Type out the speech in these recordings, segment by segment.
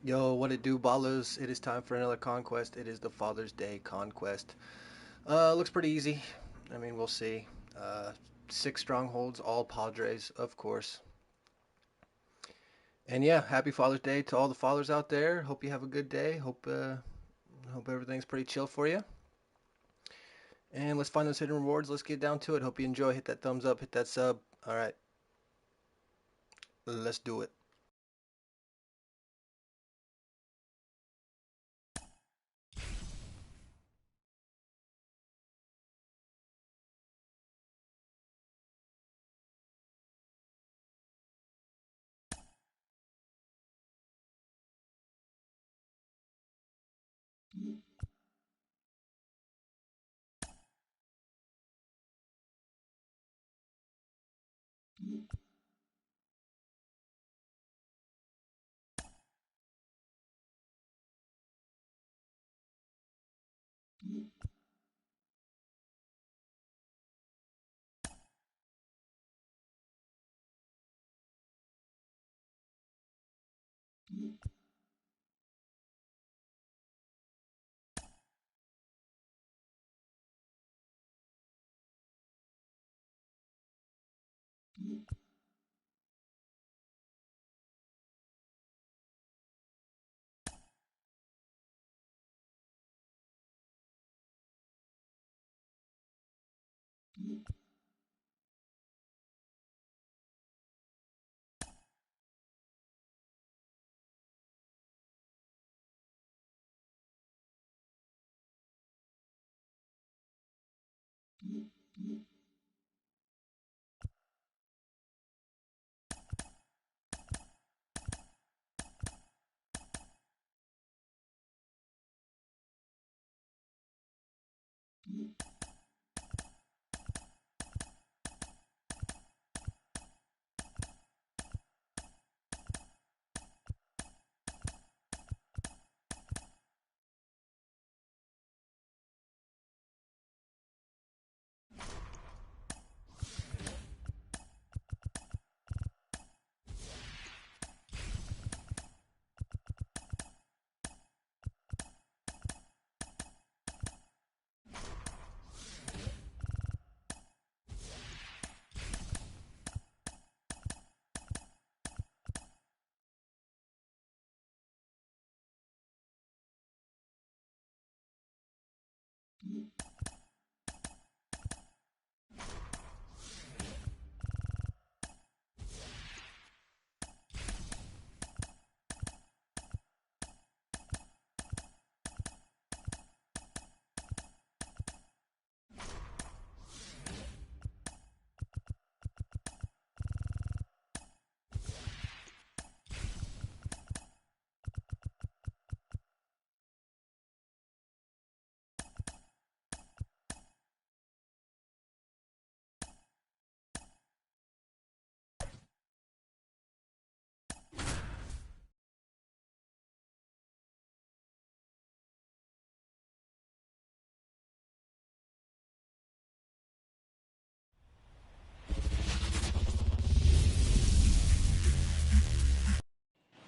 Yo, what it do, ballers? It is time for another conquest. It is the Father's Day conquest. Looks pretty easy. I mean, we'll see. Six strongholds, all Padres, of course. And yeah, happy Father's Day to all the fathers out there. Hope you have a good day. Hope everything's pretty chill for you. And let's find those hidden rewards. Let's get down to it. Hope you enjoy. Hit that thumbs up. Hit that sub. All right, let's do it.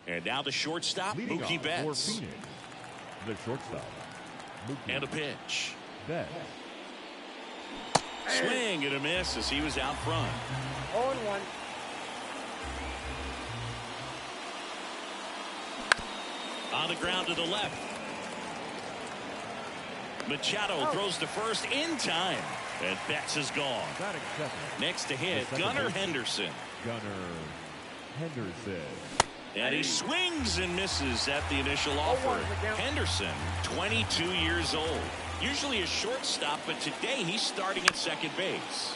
And now the shortstop, Leading Mookie off for Betts. Phoenix, the shortstop, Mookie And a pitch. Betts. Swing and a miss as he was out front. 0-1. On the ground to the left. Machado throws to first in time. And Betts is gone. Not accepted. Next to hit, The second Gunnar baseman. Henderson. Gunnar Henderson. And he swings and misses at the initial offer. Henderson, 22 years old. Usually a shortstop, but today he's starting at second base.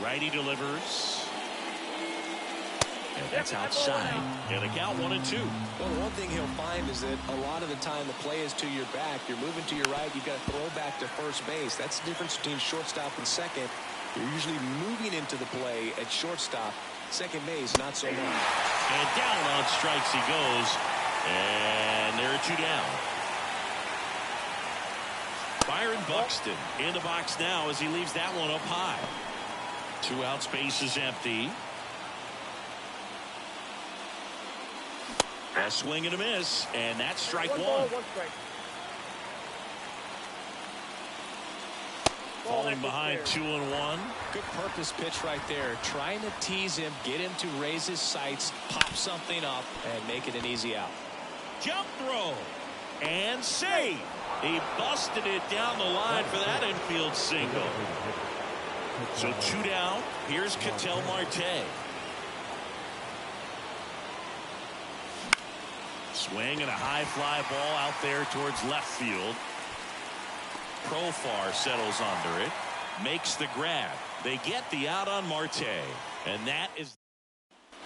Righty delivers. And that's outside. And the count 1-2. Well, the one thing he'll find is that a lot of the time the play is to your back. You're moving to your right. You've got to throw back to first base. That's the difference between shortstop and second. You're usually moving into the play at shortstop. Second base, not so much. And down on strikes he goes. And there are two down. Byron Buxton in the box now as he leaves that one up high. Two outs, base is empty. A swing and a miss, and that's strike one. Ball, one strike. Falling behind 2-1. Good purpose pitch right there. Trying to tease him, get him to raise his sights, pop something up, and make it an easy out. Jump throw and save. He busted it down the line for that infield single. So 2 down. Here's Ketel Marte. Swing and a high fly ball out there towards left field. Profar settles under it, makes the grab. They get the out on Marte, and that is.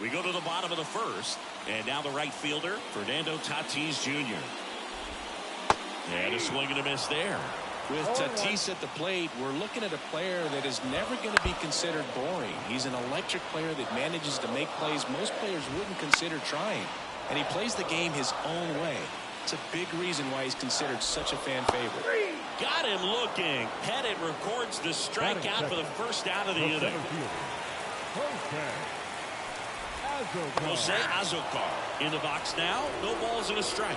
We go to the bottom of the first, and now the right fielder, Fernando Tatis Jr. And a swing and a miss there. With Tatis at the plate, we're looking at a player that is never going to be considered boring. He's an electric player that manages to make plays most players wouldn't consider trying. And he plays the game his own way. It's a big reason why he's considered such a fan favorite. Got him looking. Pettit records the strikeout for the first out of the inning. Jose Azocar in the box now. No balls and a strike.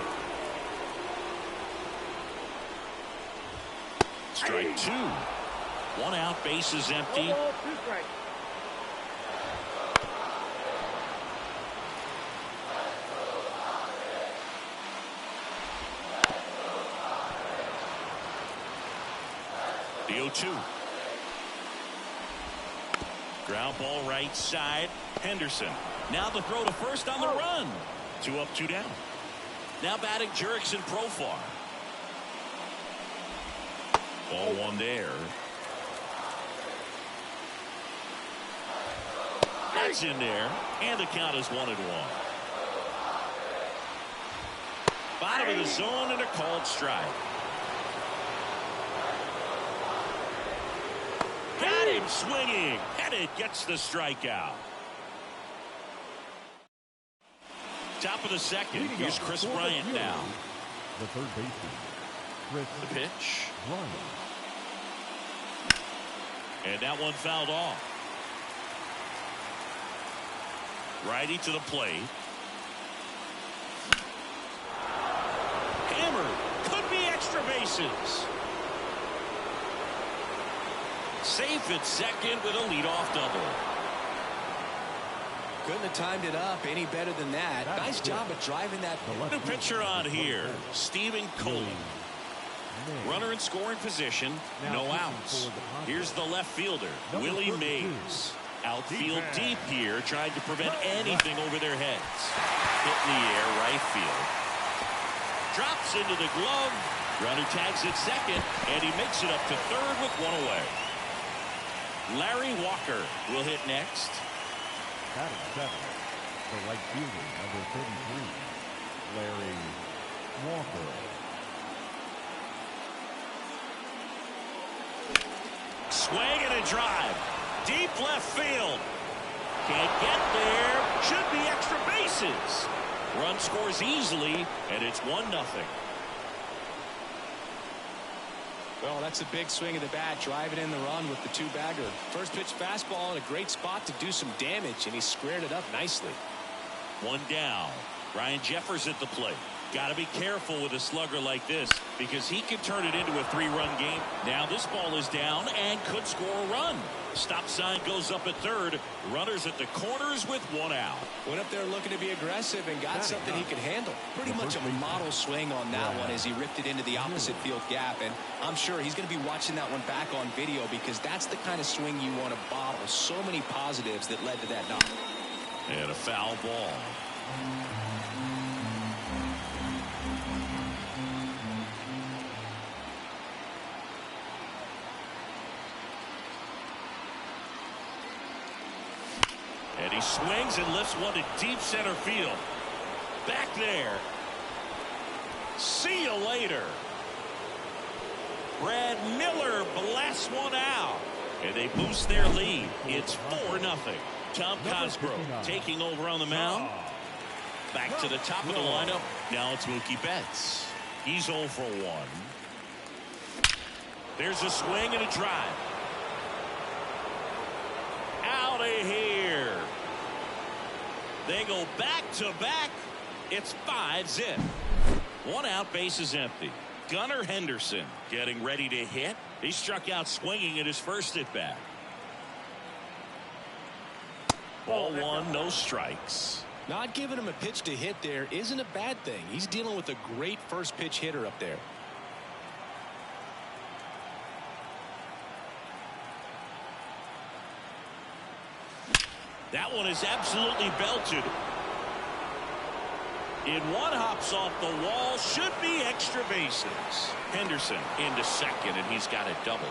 Strike 2. 1 out, bases empty. 1 ball, 2 strikes. The 0-2. Ground ball right side. Henderson. Now the throw to first on the run. 2 up, 2 down. Now batting Jurickson Profar. Ball 1 there. That's in there. And the count is 1-1. Bottom of the zone and a called strike. Got him swinging. Pettit gets the strikeout. Top of the second. Here's Chris Bryant now. The third baseman, Chris The pitch. Bryant. And that one fouled off. Righty to the plate. Hammered. Could be extra bases. Safe at second with a leadoff double. Couldn't have timed it up any better than that. Nice job of driving that. New pitcher on here, Stephen Coleman. Runner in scoring position, no outs. Here's the left fielder, Willie Mays. Outfield deep here, trying to prevent anything over their heads. Hit in the air, right field. Drops into the glove. Runner tags at second, and he makes it up to third with 1 away. Larry Walker will hit next. Batting 7, the right fielder, number 33, Larry Walker. Swing and a drive. Deep left field. Can't get there. Should be extra bases. Run scores easily, and it's 1-0. Well, that's a big swing of the bat, driving in the run with the 2-bagger. First pitch fastball in a great spot to do some damage, and he squared it up nicely. 1 down. Ryan Jeffers at the plate. Got to be careful with a slugger like this because he could turn it into a 3-run game. Now this ball is down and could score a run. Stop sign goes up at third. Runners at the corners with 1 out. Went up there looking to be aggressive and got something he could handle. Pretty much a model swing on that one as he ripped it into the opposite field gap. And I'm sure he's going to be watching that one back on video because that's the kind of swing you want to bottle. So many positives that led to that knock. And a foul ball. And he swings and lifts one to deep center field. Back there. See you later. Brad Miller blasts one out. And they boost their lead. It's 4-0. Tom Cosgrove taking over on the mound. Back to the top of the lineup. Now it's Mookie Betts. He's 0 for 1. There's a swing and a drive. Out of here. They go back to back, It's 5-zip. One out, base is empty. Gunnar Henderson getting ready to hit. He struck out swinging at his first at bat. Ball one, no strikes. Not giving him a pitch to hit there isn't a bad thing. He's dealing with a great first pitch hitter up there. That one is absolutely belted. In one, hops off the wall, should be extra bases. Henderson into second, and he's got a double.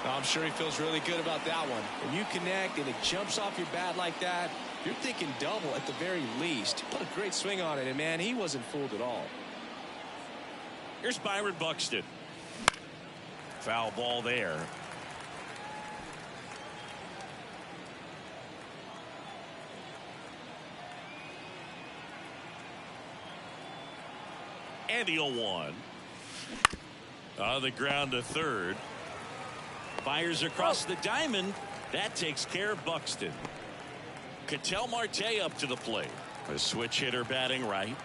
I'm sure he feels really good about that one. When you connect and it jumps off your bat like that, you're thinking double at the very least. He put a great swing on it, and man, he wasn't fooled at all. Here's Byron Buxton. Foul ball there. And the 0-1. On the ground to third. Fires across the diamond. That takes care of Buxton. Ketel Marte up to the plate. A switch hitter batting right.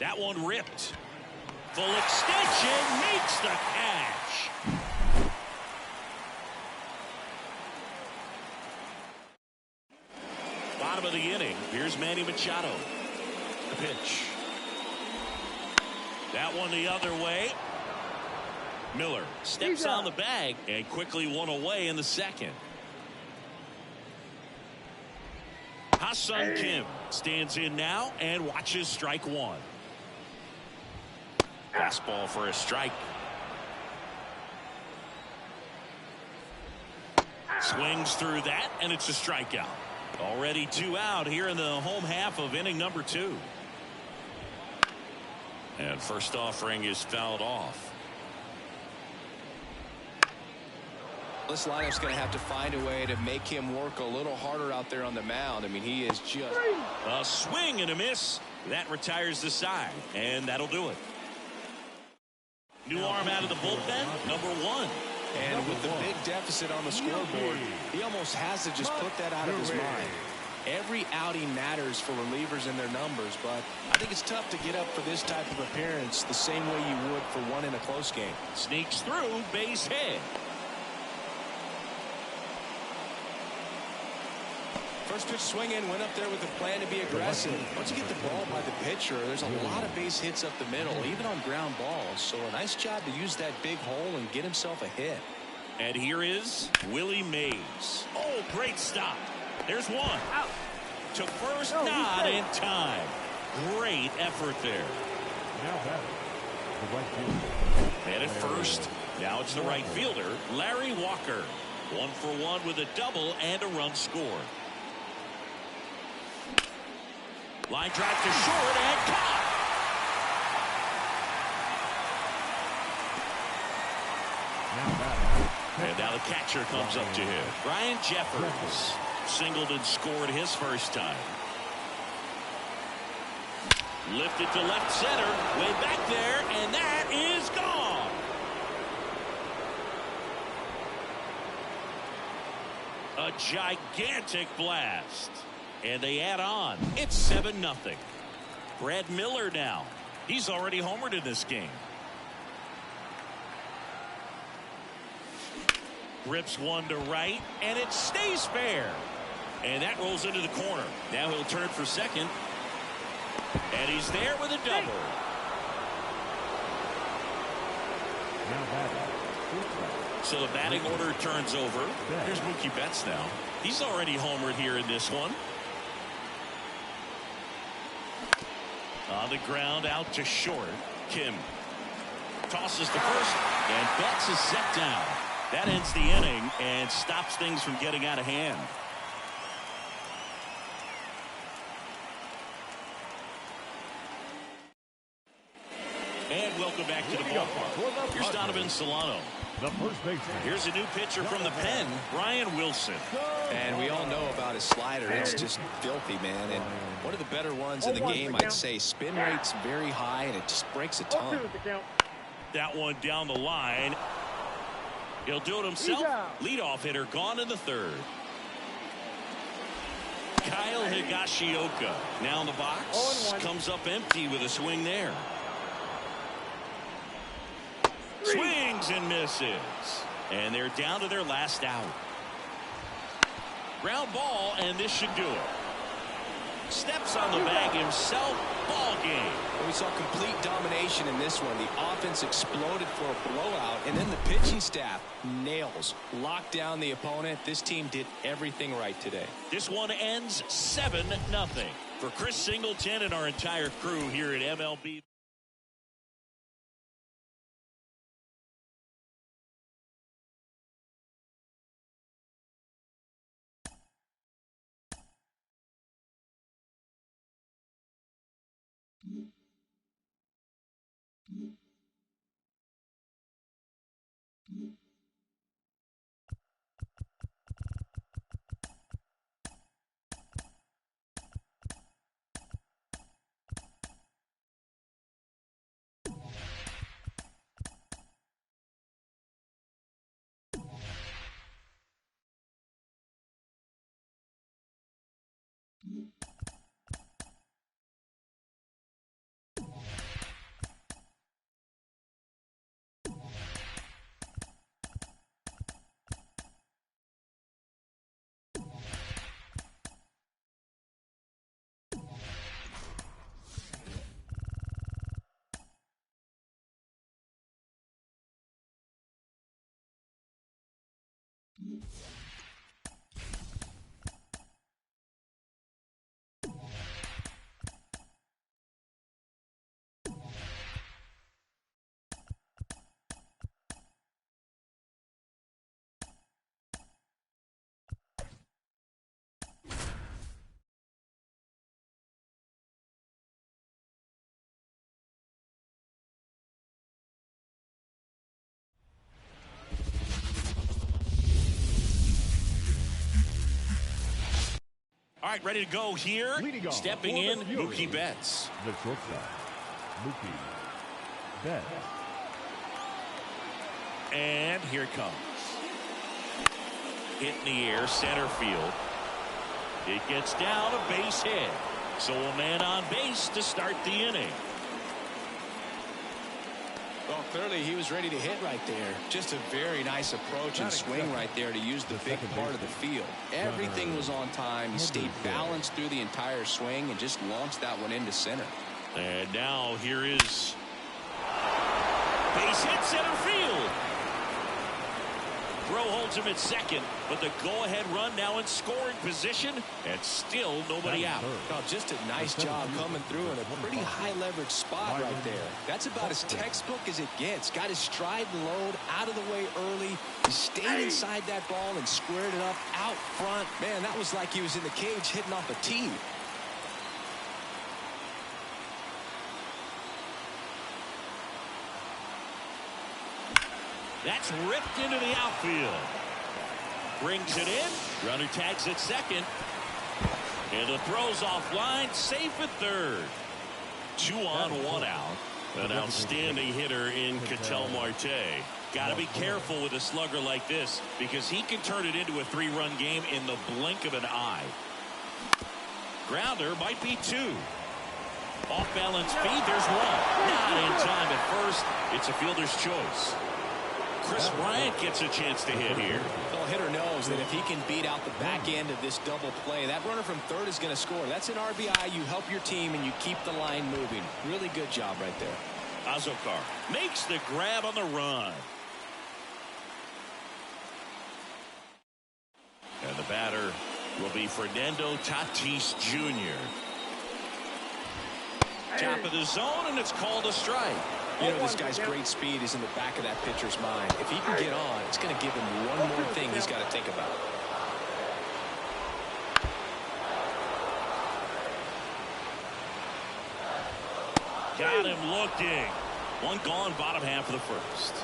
That one ripped. Full extension makes the catch. Bottom of the inning. Here's Manny Machado. The pitch. That one the other way. Miller steps on the bag and quickly one away in the second. Ha-Seong Kim stands in now and watches strike one. Fastball for a strike. Swings through that, and it's a strikeout. Already 2 out here in the home half of inning number 2. And first offering is fouled off. This lineup's going to have to find a way to make him work a little harder out there on the mound. I mean, he is just... A swing and a miss. That retires the side, and that'll do it. New arm out of the bullpen, number 1. And with the big deficit on the scoreboard, he almost has to just put that out of his mind. Every outing matters for relievers and their numbers, but I think it's tough to get up for this type of appearance the same way you would for one in a close game. Sneaks through, base hit. First pitch swinging, went up there with a plan to be aggressive. Once you get the ball by the pitcher, there's a lot of base hits up the middle, even on ground balls. So a nice job to use that big hole and get himself a hit. And here is Willie Mays. Oh, great stop. There's one. Out. To first, not in time. Great effort there. Now batting, the right fielder. And at first, now it's the right fielder, Larry Walker. 1 for 1 with a double and a run scored. Line drive to short and caught. And now the catcher comes up to him. Ryan Jeffers singled and scored his first time. Lifted to left center, way back there, and that is gone. A gigantic blast. And they add on. It's 7-0. Brad Miller now. He's already homered in this game. Rips one to right, and it stays fair. And that rolls into the corner. Now he'll turn for second. And he's there with a double. Now batting, So the batting order turns over. Here's Mookie Betts now. He's already homered here in this one. On the ground, out to short. Kim tosses the first, and Betts is set down. That ends the inning and stops things from getting out of hand. And welcome back to the ballpark. Here's Donovan Solano. the first baseman. Here's a new pitcher from the pen, Brian Wilson. And we all know about his slider. It's just filthy, man. And one of the better ones in the game, I'd say. Spin rate's very high, and it just breaks a ton. That one down the line. He'll do it himself. Leadoff hitter gone in the third. Kyle Higashioka now in the box. Comes up empty with a swing there. Swings and misses. And they're down to their last out. Ground ball, and this should do it. Steps on the bag himself. Ball game. We saw complete domination in this one. The offense exploded for a blowout, and then the pitching staff nails. Locked down the opponent. This team did everything right today. This one ends 7-0. For Chris Singleton and our entire crew here at MLB. All right, ready to go here. Stepping in, Mookie Betts. The shortstop, Mookie Betts. And here it comes. Hit in the air, center field. It gets down, a base hit. So a man on base to start the inning. Well, clearly he was ready to hit right there. Just a very nice approach and swing right there to use the big part of the field. Everything was on time. He stayed balanced through the entire swing and just launched that one into center. And now here is base hit, center field. Throw holds him at second, but the go-ahead run now in scoring position, and still nobody out. Oh, just a nice job coming through in a pretty high-leverage spot right there. That's about as textbook as it gets. Got his stride and load out of the way early. He stayed inside that ball and squared it up out front. Man, that was like he was in the cage hitting off a tee. That's ripped into the outfield. Brings it in. Runner tags at second. And the throw's offline. Safe at third. 2 on, 1 out. An outstanding hitter in Ketel Marte. Got to be careful with a slugger like this because he can turn it into a 3-run game in the blink of an eye. Grounder might be 2. Off-balance feed. There's 1. Not in time at first. It's a fielder's choice. Chris Bryant gets a chance to hit here. Well, hitter knows that if he can beat out the back end of this double play, that runner from third is going to score. That's an RBI. You help your team and you keep the line moving. Really good job right there. Azokar makes the grab on the run. And the batter will be Fernando Tatis Jr. Top of the zone, and it's called a strike. You know, this guy's great speed is in the back of that pitcher's mind. If he can get on, it's going to give him one more thing he's got to think about. Got him looking. 1 gone, bottom half of the first.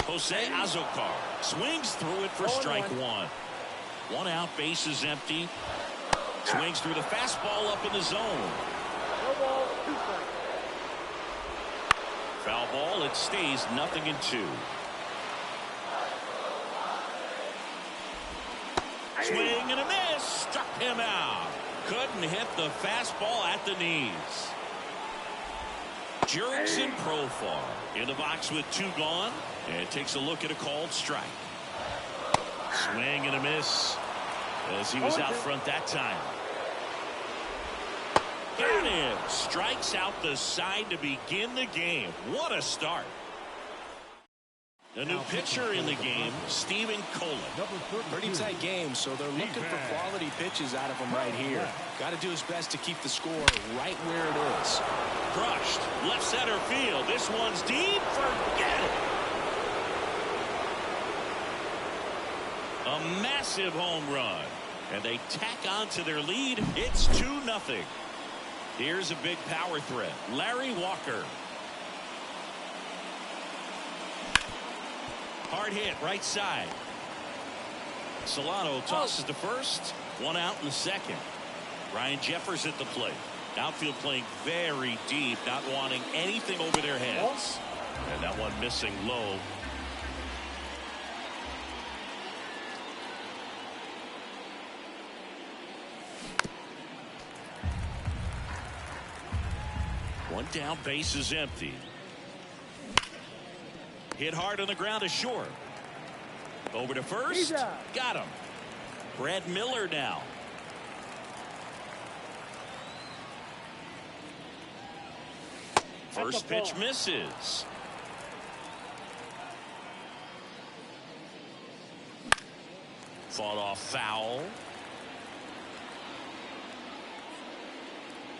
Jose Azokar swings through it for strike 1. 1 out, base is empty. Swings through the fastball up in the zone. Foul ball, it stays 0-2. him out. Couldn't hit the fastball at the knees. Jurickson Profar in the box with 2 gone, and takes a look at a called strike. Swing and a miss as he was out front that time. Got him. Strikes out the side to begin the game. What a start. A new pitcher in the game, Steven Coleman. Pretty tight game, so they're looking for quality pitches out of him right here. Got to do his best to keep the score right where it is. Crushed. Left center field. This one's deep. Forget it. A massive home run. And they tack on to their lead. It's 2-0. Here's a big power threat. Larry Walker. Hard hit right side. Solano tosses to first. 1 out in the second. Ryan Jeffers at the plate. Outfield playing very deep, not wanting anything over their heads. And that one missing low. One down, base is empty. Hit hard on the ground to short. Over to first. Got him. Brad Miller now. First pitch misses. Fought off foul.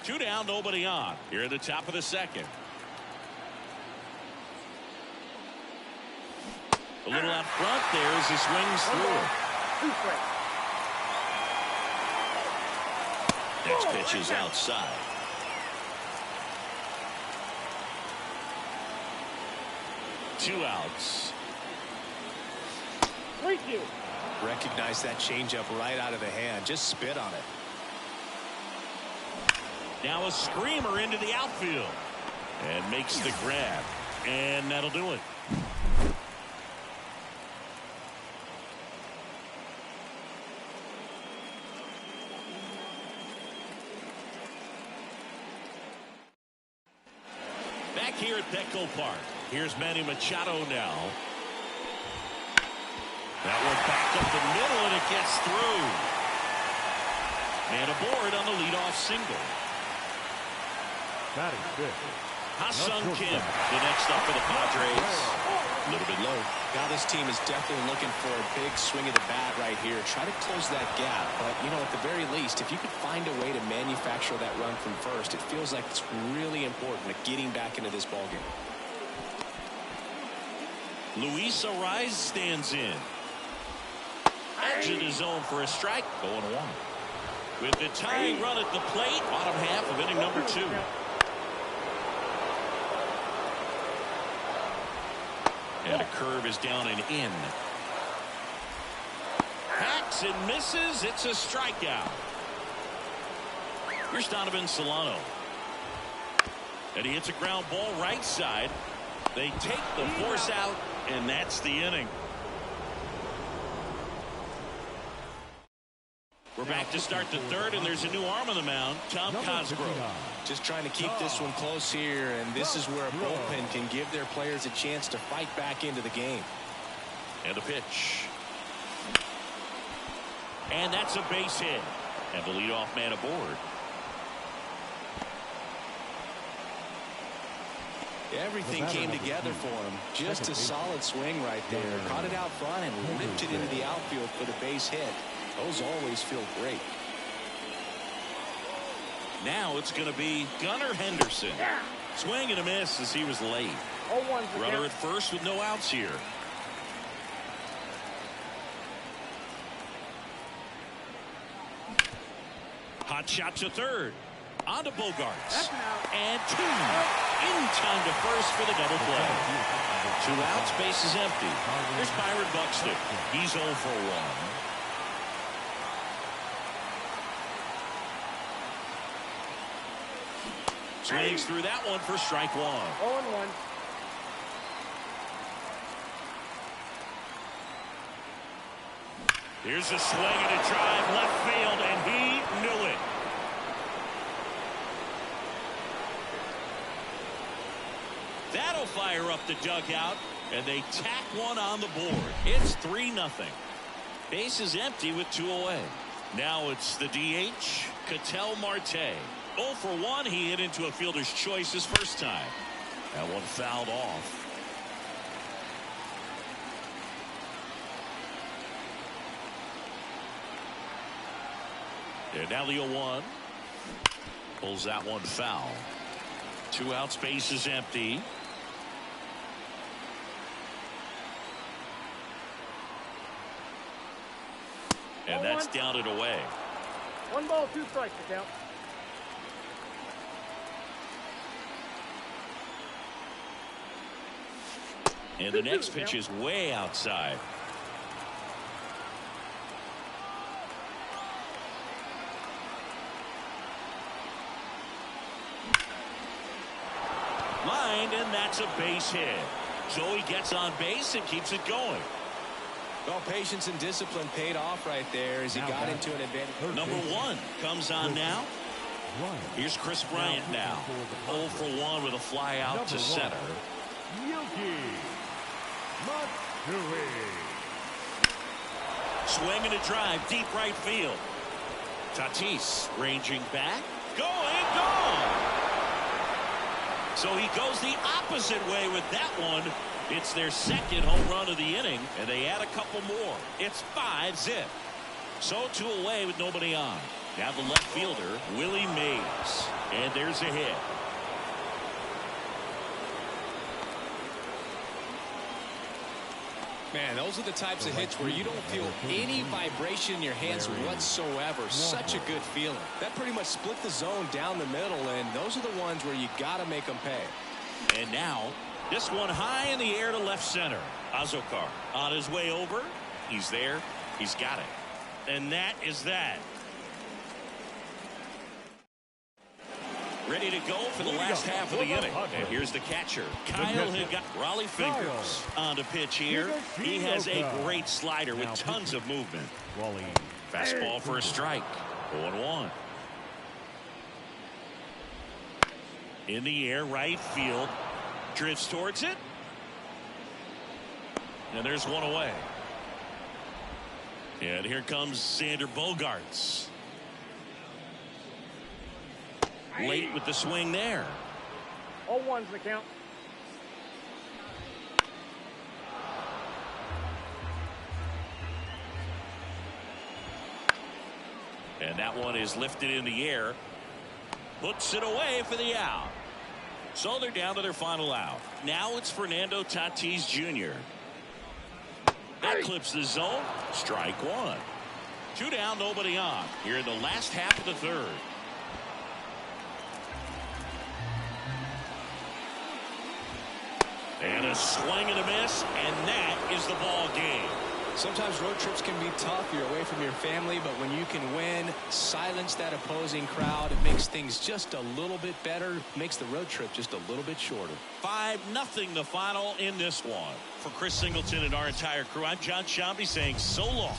2 down, nobody on. Here at the top of the second. A little out front there as he swings through it. Next pitch is outside. Two outs. Thank you. Recognize that changeup right out of the hand. Just spit on it. Now a screamer into the outfield. And makes the grab. And that'll do it. Back here at Petco Park. Here's Manny Machado now. That one back up the middle, and it gets through. Man aboard on the leadoff single. Batting fifth. Ha-Sung Kim, the next up for the Padres. A little bit low. Now this team is definitely looking for a big swing of the bat right here. Try to close that gap. But, you know, at the very least, if you could find a way to manufacture that run from first, it feels like it's really important at getting back into this ballgame. Luis Ariz stands in. Edge in his zone for a strike. 0-1. With the tying run at the plate, bottom half of inning number 2. And a curve is down and in. Hacks and misses. It's a strikeout. Here's Donovan Solano. And he hits a ground ball right side. They take the force out, and that's the inning. We're back to start the third, and there's a new arm on the mound, Tom Cosgrove. Just trying to keep this one close here, and this is where a bullpen can give their players a chance to fight back into the game. And a pitch. And that's a base hit. And the leadoff man aboard. Everything came together for him. Just a solid swing right there. Caught it out front and ripped it into the outfield for the base hit. Those always feel great. Now it's going to be Gunnar Henderson. Swing and a miss as he was late. Runner at first with no outs here. Hot shot to third. On to Bogarts. And 2. In time to first for the double play. 2 outs, base is empty. Here's Byron Buxton. He's 0 for 1. Swings through that one for strike 1. 0-1. Here's a swing and a drive left field, and he That'll fire up the dugout, and they tack one on the board. It's 3-0. Base is empty with 2 away. Now it's the DH, Ketel Marte. 0 for 1. He hit into a fielder's choice his first time. That one fouled off. And now the 0-1. Pulls that one foul. 2 outs, base is empty. And that's down and away. 1 ball, 2 strikes to count. And the next pitch is way outside. Lined, and that's a base hit. So he gets on base and keeps it going. Well, patience and discipline paid off right there as he got into an advantage. Number 1 comes on now. Here's Chris Bryant now. 0 for 1 with a fly out to center. Swing and a drive, deep right field. Tatis ranging back. Going, gone. So he goes the opposite way with that one. It's their second home run of the inning, and they add a couple more. It's 5-zip. So 2 away with nobody on. Now the left fielder, Willie Mays. And there's a hit. Man, those are the types of hits where you don't feel any vibration in your hands whatsoever. Such a good feeling. That pretty much split the zone down the middle, and those are the ones where you got to make them pay. And now, this one high in the air to left center. Azokar on his way over. He's there. He's got it. And that is that. Ready to go for the last half of the inning. And here's the catcher. Kyle had got Raleigh Fingers on the pitch here. He has a great slider with tons of movement. Fastball for a strike. 0-1. In the air, right field. Drifts towards it. And there's one away. And here comes Xander Bogaerts. Late with the swing there. 0-1's the count. And that one is lifted in the air. Puts it away for the out. So they're down to their final out. Now it's Fernando Tatis Jr. That clips the zone. Strike 1. 2 down, nobody on. Here in the last half of the third. And a swing and a miss, and that is the ball game. Sometimes road trips can be tough. You're away from your family, but when you can win, silence that opposing crowd, it makes things just a little bit better, makes the road trip just a little bit shorter. 5-0 the final in this one. For Chris Singleton and our entire crew, I'm John Shambi saying so long.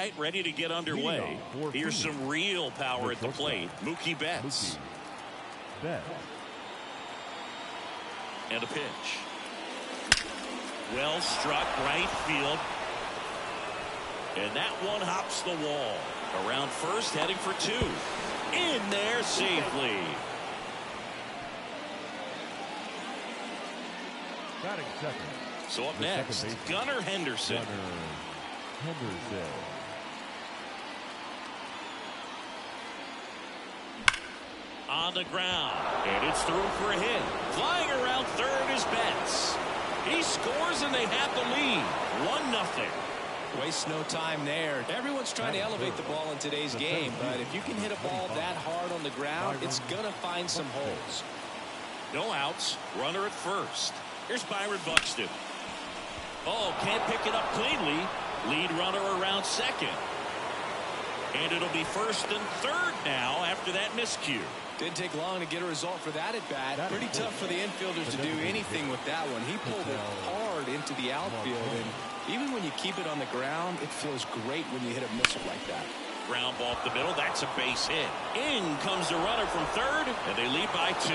right, ready to get underway. Here's some real power at the plate. Mookie Betts. And a pitch. Well struck, right field. And that one hops the wall. Around first, heading for two. In there safely. Batting second. So up next, Gunnar Henderson. On the ground. And it's through for a hit. Flying around third is Betts. He scores and they have the lead. 1-0. Waste no time there. Everyone's trying to elevate the ball in today's game, but if you can hit a ball that hard on the ground, it's going to find some holes. No outs. Runner at first. Here's Byron Buxton. Oh, can't pick it up cleanly. Lead runner around second. And it'll be first and third now after that miscue. Didn't take long to get a result for that at bat. Pretty tough for the infielders to do anything with that one. He pulled it hard into the outfield, and even when you keep it on the ground, it feels great when you hit a missile like that. Ground ball up the middle. That's a base hit. In comes the runner from third, and they lead by 2.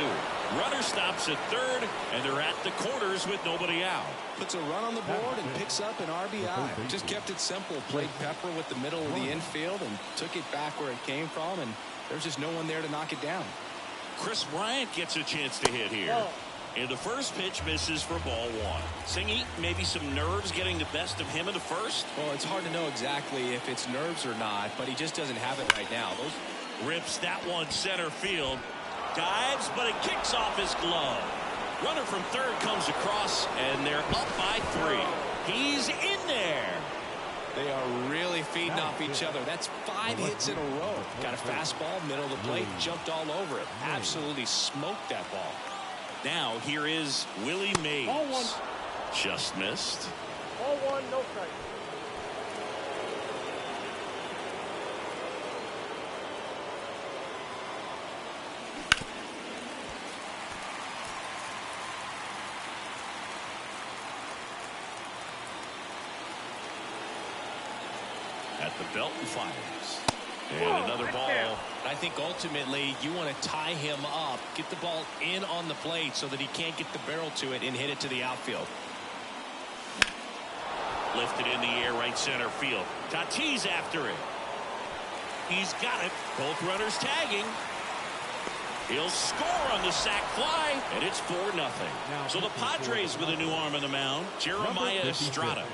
Runner stops at third, and they're at the corners with nobody out. Puts a run on the board and picks up an RBI. Just kept it simple. Played pepper with the middle of the infield and took it back where it came from, and there's just no one there to knock it down. Chris Bryant gets a chance to hit here. And the first pitch misses for ball 1. Singy, maybe some nerves getting the best of him in the first? Well, it's hard to know exactly if it's nerves or not, but he just doesn't have it right now. Rips that one center field. Dives, but it kicks off his glove. Runner from third comes across, and they're up by 3. He's in there. They are really feeding off each other. That's 5 hits in a row. Got a fastball, middle of the plate, jumped all over it. Absolutely smoked that ball. Now here is Willie Mays. Ball 1. Just missed. Ball 1, no strike. At the belt and fires. And another ball. I think ultimately you want to tie him up, get the ball in on the plate so that he can't get the barrel to it and hit it to the outfield. Lifted in the air, right center field. Tatis after it. He's got it. Both runners tagging. He'll score on the sac fly, and it's 4-0. So the Padres with a new arm on the mound, Jeremiah Estrada.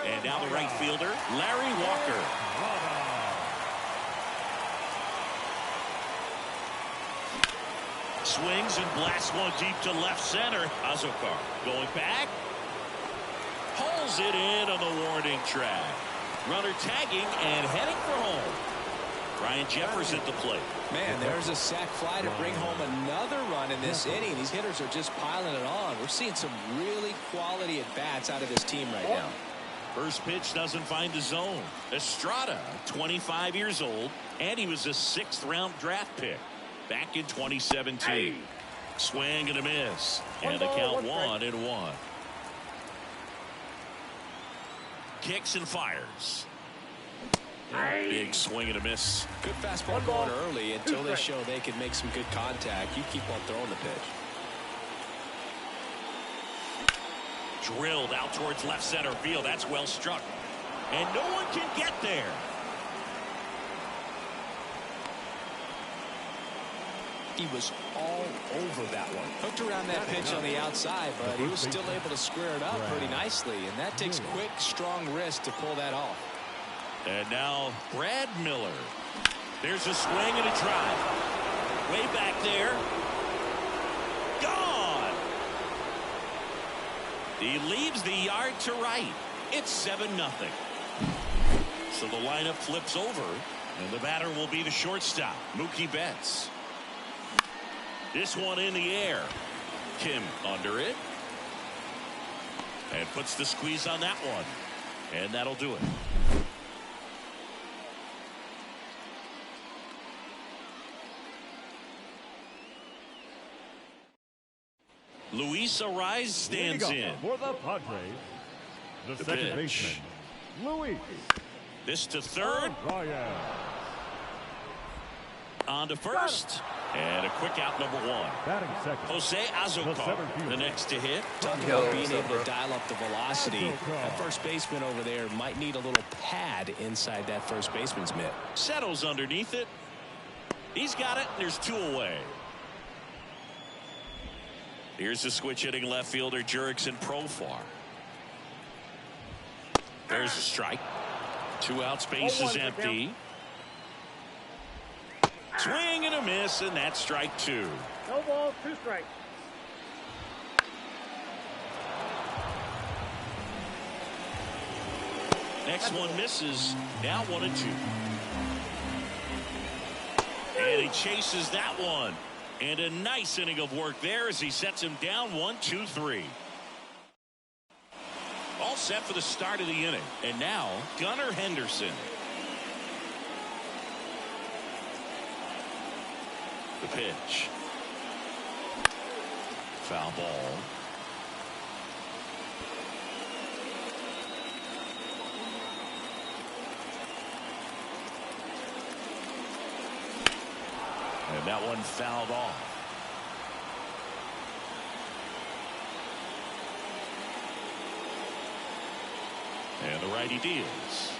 And now the right fielder, Larry Walker. Swings and blasts one deep to left center. Azokar going back. Pulls it in on the warning track. Runner tagging and heading for home. Ryan Jeffers at the plate. Man, there's a sac fly to bring home another run in this inning. These hitters are just piling it on. We're seeing some really quality at-bats out of this team right now. First pitch doesn't find the zone. Estrada, 25 years old, and he was a 6th-round draft pick back in 2017. Swing and a miss. And the count 1-1. Kicks and fires. Big swing and a miss. Good fastball going early until they show they can make some good contact. You keep on throwing the pitch. Drilled out towards left center field. That's well struck. And no one can get there. He was all over that one. Hooked around that pitch on the outside, but he was still able to square it up pretty nicely. And that takes quick, strong wrist to pull that off. And now Brad Miller. There's a swing and a drive. Way back there. Gone. He leaves the yard to right. It's 7-0. So the lineup flips over, and the batter will be the shortstop, Mookie Betts. This one in the air. Kim under it. And puts the squeeze on that one. And that'll do it. Luis Ariz stands in. For the Padres, the second pitch. baseman, Luis This to third. Ryan. On to first. And a quick out, number one. Batting second. Jose Azocar, the next to hit. Talk about being able to dial up the velocity. That first baseman over there might need a little pad inside that first baseman's mitt. Settles underneath it. He's got it. There's two away. Here's the switch hitting left fielder Jurickson Profar. There's a strike. 2 out, space is empty. Swing and a miss, and that's strike 2. No balls, 2 strikes. Next one misses. Now 1 and 2. And he chases that one. And a nice inning of work there as he sets him down 1-2-3. All set for the start of the inning. And now Gunnar Henderson. The pitch. Foul ball. And that one fouled off. And the righty deals.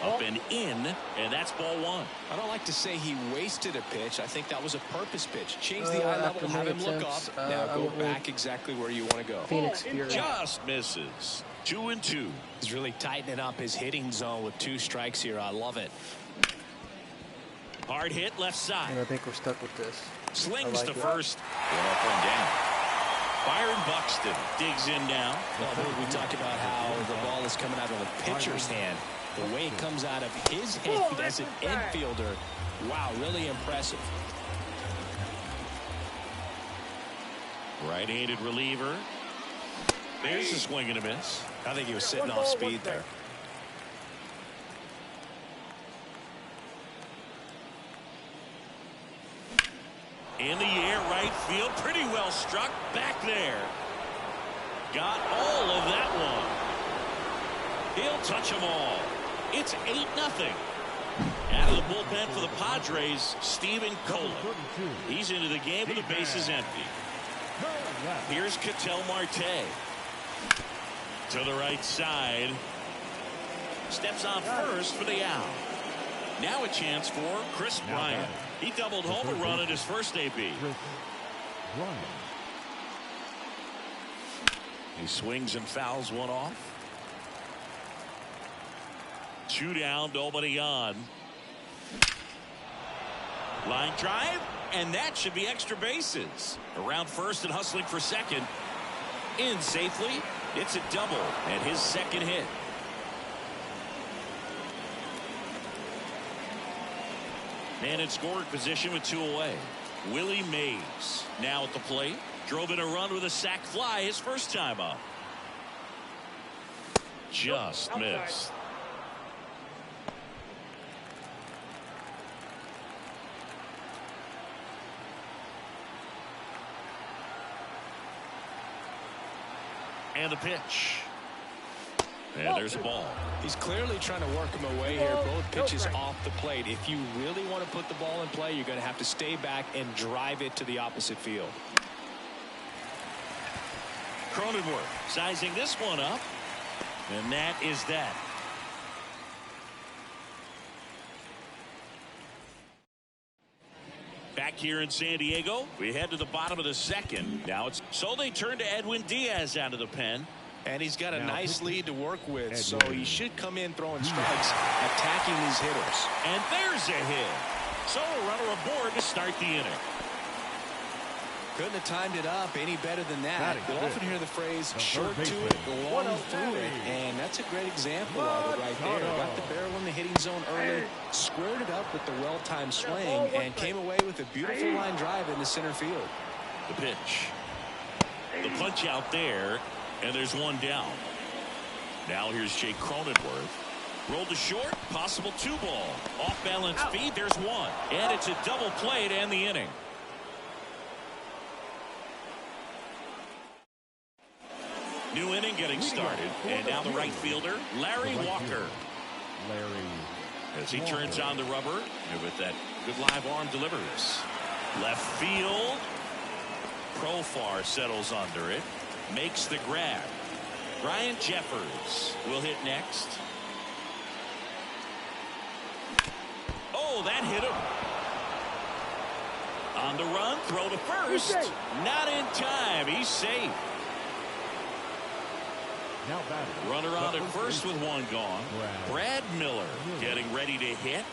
Up and in, and that's ball 1. I don't like to say he wasted a pitch. I think that was a purpose pitch. Change the eye level, have him look up. Now go back exactly where you want to go. Phoenix Fury. Just misses. 2 and 2. He's really tightening up his hitting zone with 2 strikes here. I love it. Hard hit left side. And I think we're stuck with this. Slings to first. And up and down. Byron Buxton digs in now. Well, we talked about how the ball is coming out of the pitcher's hand. The way it comes out of his hand as an infielder. Wow, really impressive. Right-handed reliever. There's a swing and a miss. I think he was sitting off speed there. In the air, right field. Pretty well struck. Back there. Got all of that one. He'll touch them all. It's 8-0. Out of the bullpen for the Padres, Steven Kohler. He's into the game with the bases empty. Here's Ketel Marte. To the right side. Steps on first for the out. Now a chance for Chris Bryant. He doubled home a run at his first AB. He swings and fouls one off. 2 down, nobody on. Line drive, and that should be extra bases. Around first and hustling for second. In safely. It's a double and his second hit. Man in scoring position with 2 away. Willie Mays now at the plate. Drove in a run with a sac fly his first time up. Just missed. And the pitch. And there's a ball. He's clearly trying to work him away here. Both pitches off the plate. If you really want to put the ball in play, you're going to have to stay back and drive it to the opposite field. Cronenworth sizing this one up. And that is that. Back here in San Diego, we head to the bottom of the second. Now it's so they turn to Edwin Diaz out of the pen. And he's got a nice lead to work with, so he should come in throwing strikes, attacking these hitters. And there's a hit. So a runner aboard to start the inning. Couldn't have timed it up any better than that. You'll often hear the phrase short to it, long through it, and that's a great example of it right there. Got the barrel in the hitting zone early, squared it up with the well-timed swing, and came away with a beautiful line drive into center field. The pitch. The punch out there. And there's one down. Now here's Jake Cronenworth. Rolled to short. Possible 2-ball. Off balance feed. There's one. And it's a double play to end the inning. New inning getting started. And now the right fielder, Larry Walker. Larry. As he turns on the rubber and with that good live arm delivers. Left field. Profar settles under it. Makes the grab. Ryan Jeffers will hit next. Oh, that hit him. On the run, throw to first. Not in time. He's safe. Now batting. Runner on at first with one gone. Brad Miller getting ready to hit.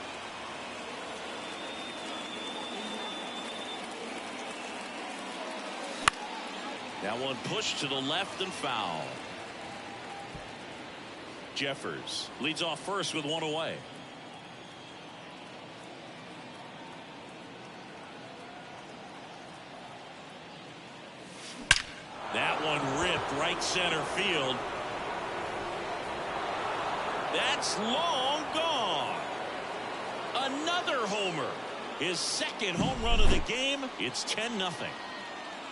That one pushed to the left and foul. Jeffers leads off first with one away. That one ripped right center field. That's long gone. Another homer. His second home run of the game. It's 10-0.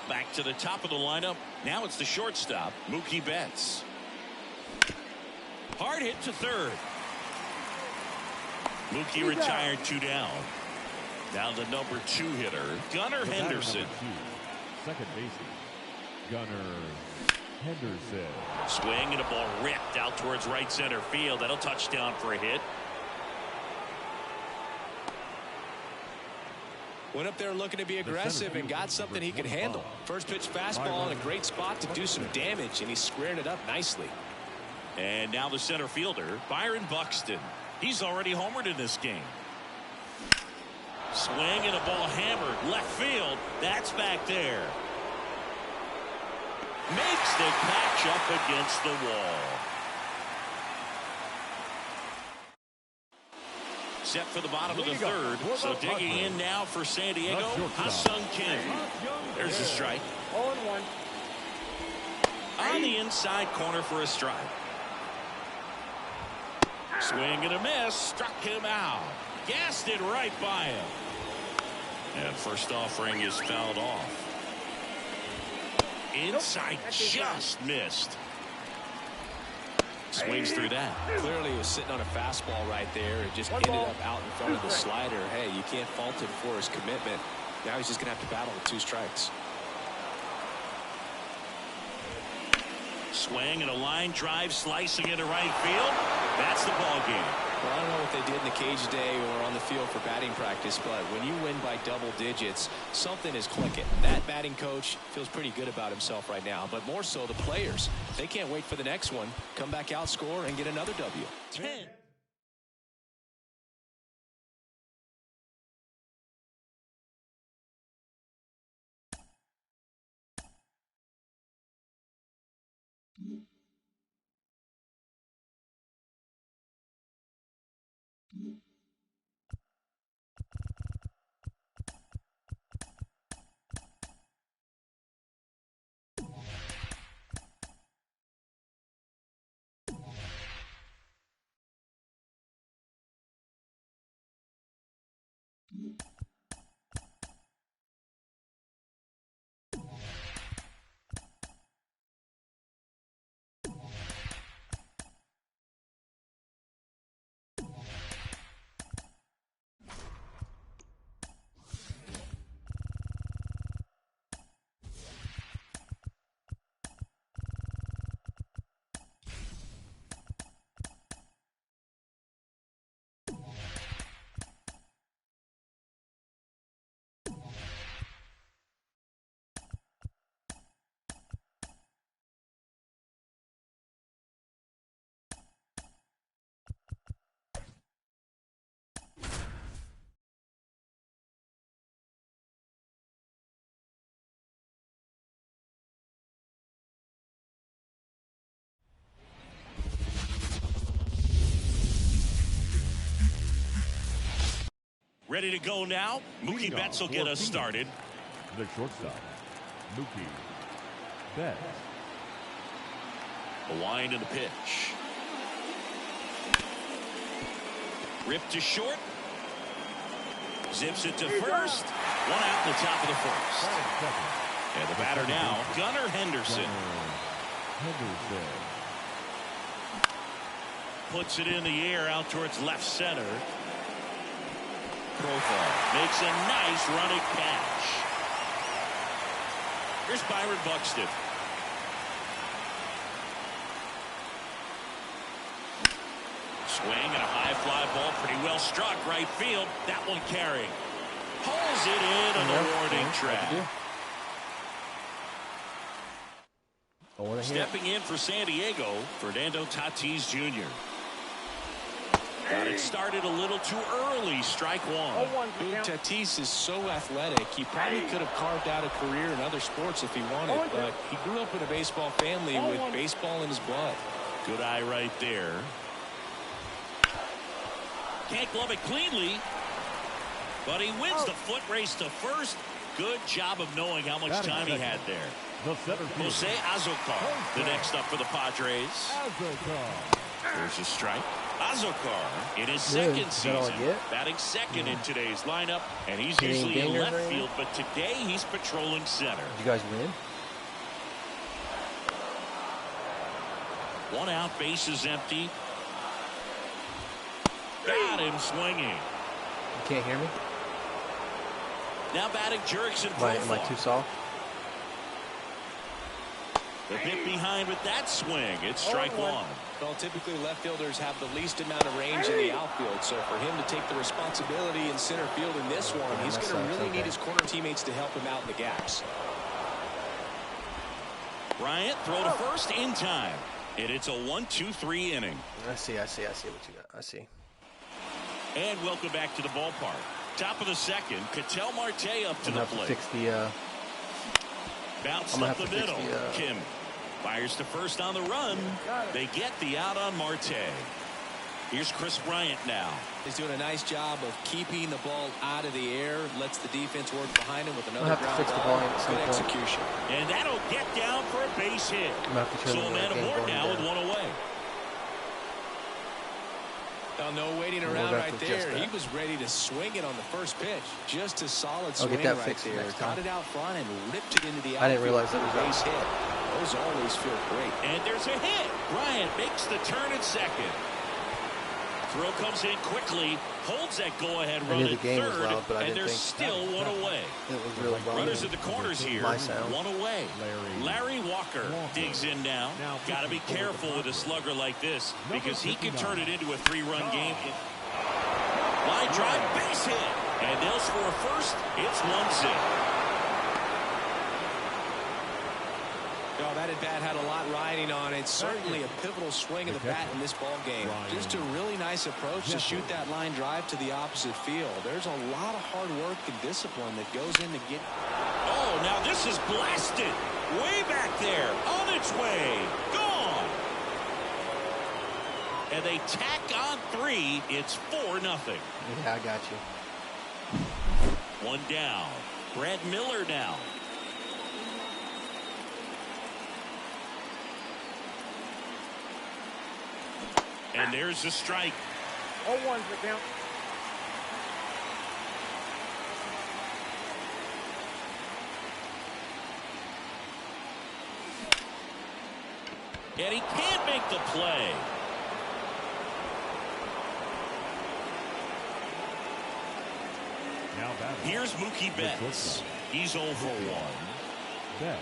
Back to the top of the lineup. Now it's the shortstop, Mookie Betts. Hard hit to third. Mookie retired 2 down. Now the number 2 hitter, Gunnar Henderson. Second baseman, Gunnar Henderson. Swing and a ball ripped out towards right center field. That'll touch down for a hit. Went up there looking to be aggressive and got something he could handle. First pitch fastball in a great spot to do some damage, and he squared it up nicely. And now the center fielder, Byron Buxton. He's already homered in this game. Swing and a ball hammered left field. That's back there. Makes the catch up against the wall. Set for the bottom of the third. So digging in now for San Diego, Ha-Sung Kim. There's a strike. 0-1. On the inside corner for a strike. Swing and a miss. Struck him out. Gassed it right by him. And first offering is fouled off. Inside just missed. Swings through that. Clearly he was sitting on a fastball right there. It just ended up out in front of the slider. Hey, you can't fault him for his commitment. Now he's just going to have to battle with 2 strikes. Swing and a line drive slicing into right field. That's the ball game. Well, I don't know what they did in the cage today or on the field for batting practice, but when you win by double digits, something is clicking. That batting coach feels pretty good about himself right now, but more so the players. They can't wait for the next one. Come back out, score, and get another W. 10. Ready to go now. Mookie Betts will get us started. The shortstop, Mookie Betts. A wind and a pitch. Ripped to short. Zips it to first. One out in the top of the first. And the batter now, Gunnar Henderson. puts it in the air out towards left center. Profile makes a nice running catch. Here's Byron Buxton. Swing and a high fly ball, pretty well struck right field. That one carrying. Pulls it in on the warning track. Stepping in for San Diego, Fernando Tatis Jr. Got it started a little too early. Strike one. Tatis is so athletic. He probably could have carved out a career in other sports if he wanted, but he grew up in a baseball family with baseball in his blood. Good eye right there. Can't glove it cleanly, but he wins the foot race to first. Good job of knowing how much time he had there. Jose Azocar, the next up for the Padres. There's a strike. Azocar in his second season, batting second in today's lineup, and he's usually in left field, but today he's patrolling center. Did you guys win? One out, base is empty. Got him swinging. You can't hear me? Now batting Jurickson. Am I too soft? A bit behind with that swing. It's strike one. Well, typically left fielders have the least amount of range in the outfield, so for him to take the responsibility in center field in this one, he's going to really need his corner teammates to help him out in the gaps. Bryant throw to first in time, and it's a 1-2-3 inning. I see what you got. I see. And welcome back to the ballpark. Top of the second, Ketel Marte up to the plate. Fix the bounce up the middle. Kim fires to first on the run. They get the out on Marte. Here's Chris Bryant now. He's doing a nice job of keeping the ball out of the air. Lets the defense work behind him with another ground ball. Good execution. And that'll get down for a base hit. So a man aboard now with one away. Oh, no waiting around right there. He was ready to swing it on the first pitch. Just a solid swing right there. Got it out front and ripped it into the outfield. I didn't realize that was a base hit. Those always feel great. And there's a hit. Bryant makes the turn at second. Throw comes in quickly, holds that go-ahead run at third, and there's still one away. It was really well. Runners at the corners here, one away. Larry Walker digs in now. Got to be careful with a slugger like this because he can turn it into a three-run game. Line drive, base hit, and they'll score first. It's 1-0. Oh, that at-bat had a lot riding on it. Certainly a pivotal swing of the bat in this ball game. Just a really nice approach to shoot that line drive to the opposite field. There's a lot of hard work and discipline that goes into get. Oh, now this is blasted. Way back there. On its way. Gone. And they tack on 3. It's 4-0. Yeah, I got you. One down. Brad Miller now. And there's the strike. 0-1's the count. And he can't make the play. Here's Mookie Betts. He's 0 for 1.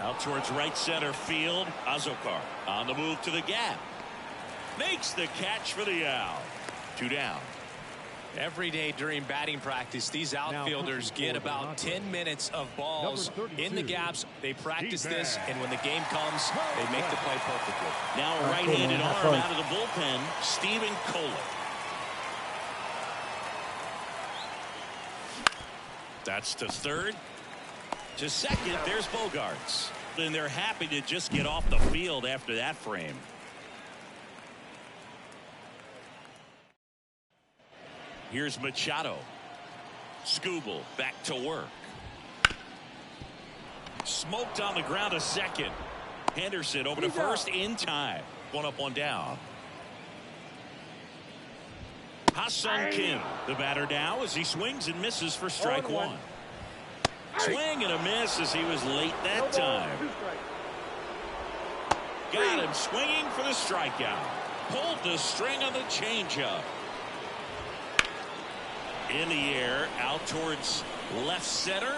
Out towards right center field. Azocar on the move to the gap. Makes the catch for the out. 2 down. Every day during batting practice, these outfielders get about 10 minutes of balls in the gaps. They practice this, and when the game comes, they make the play perfectly. Now a right-handed arm out of the bullpen, Stephen Kohler. That's to third. To second, there's Bogarts. And they're happy to just get off the field after that frame. Here's Machado. Skubal back to work. Smoked on the ground to second. Henderson over to first in time. 1 up, 1 down. Ha-Sung Kim, the batter now as he swings and misses for strike 1. Swing and a miss as he was late that time. Got him swinging for the strikeout. Pulled the string on the changeup. In the air, out towards left center.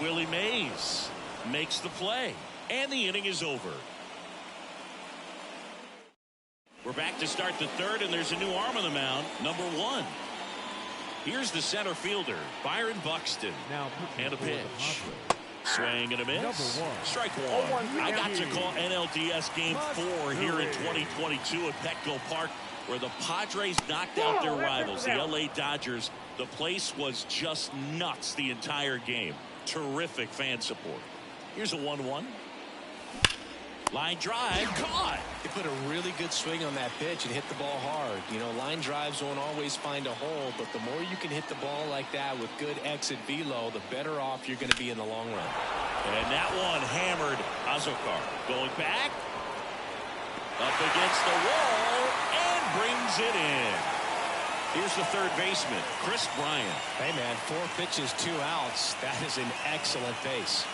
Willie Mays makes the play, and the inning is over. We're back to start the third, and there's a new arm on the mound, number 1. Here's the center fielder, Byron Buxton. Now and a pitch. Swing and a miss. Number 1. Strike 1. I got to call NLDS Game 4 here in 2022 at Petco Park, where the Padres knocked out their rivals, the LA Dodgers. The place was just nuts the entire game. Terrific fan support. Here's a 1-1. Line drive, caught. He put a really good swing on that pitch and hit the ball hard. You know, line drives won't always find a hole, but the more you can hit the ball like that with good exit velo, the better off you're going to be in the long run. And that one hammered Azokar. Going back. Up against the wall and brings it in. Here's the third baseman, Chris Bryant. Hey, man, 4 pitches, 2 outs. That is an excellent base.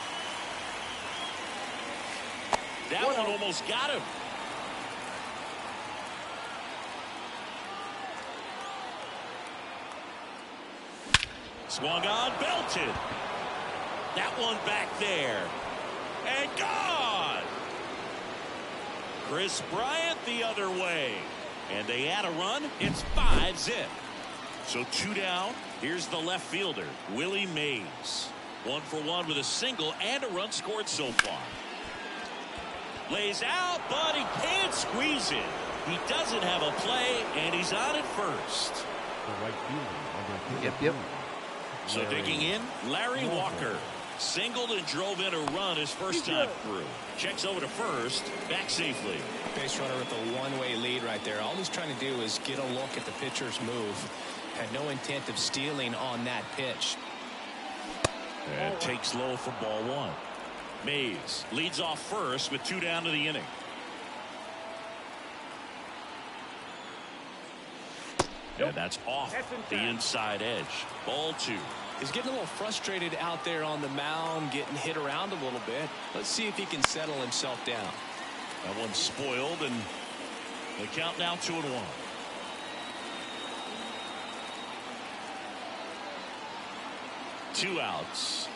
That one almost got him. Swung on, belted. That one back there. And gone. Chris Bryant the other way. And they add a run. It's 5-zip. So 2 down. Here's the left fielder, Willie Mays. 1 for 1 with a single and a run scored so far. Lays out, but he can't squeeze it. He doesn't have a play, and he's on at first. The right fielder. Yep. So digging in, Larry Walker. Singled and drove in a run his first time through. Checks over to first, back safely. Base runner with a one-way lead right there. All he's trying to do is get a look at the pitcher's move. Had no intent of stealing on that pitch. And takes low for ball 1. Mays leads off first with 2 down to the inning. And that's off the inside edge. Ball 2. He's getting a little frustrated out there on the mound, getting hit around a little bit. Let's see if he can settle himself down. That one's spoiled, and the count now 2-1. 2 outs.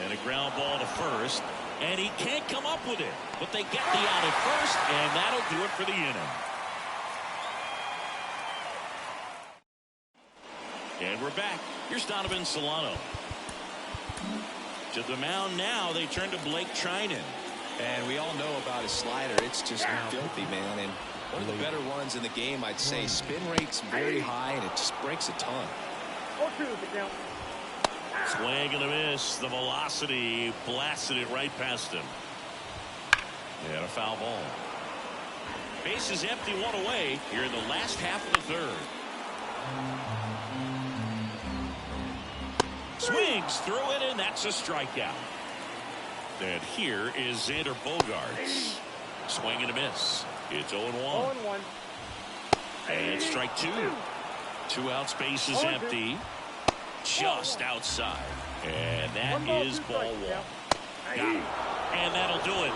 And a ground ball to first. And he can't come up with it. But they get the out at first, and that'll do it for the inning. And we're back. Here's Donovan Solano. To the mound now, they turn to Blake Trinan. And we all know about his slider. It's just filthy, man. And one of the better ones in the game, I'd say. Spin rate's very high, and it just breaks a ton. Swing and a miss. The velocity blasted it right past him. And a foul ball. Base is empty, 1 away here in the last half of the third. Swings through it, and that's a strikeout. And here is Xander Bogaerts. Swing and a miss. It's 0-1. And strike 2. 2 outs, base is empty. Just outside. And that is ball 1. Got it. And that'll do it.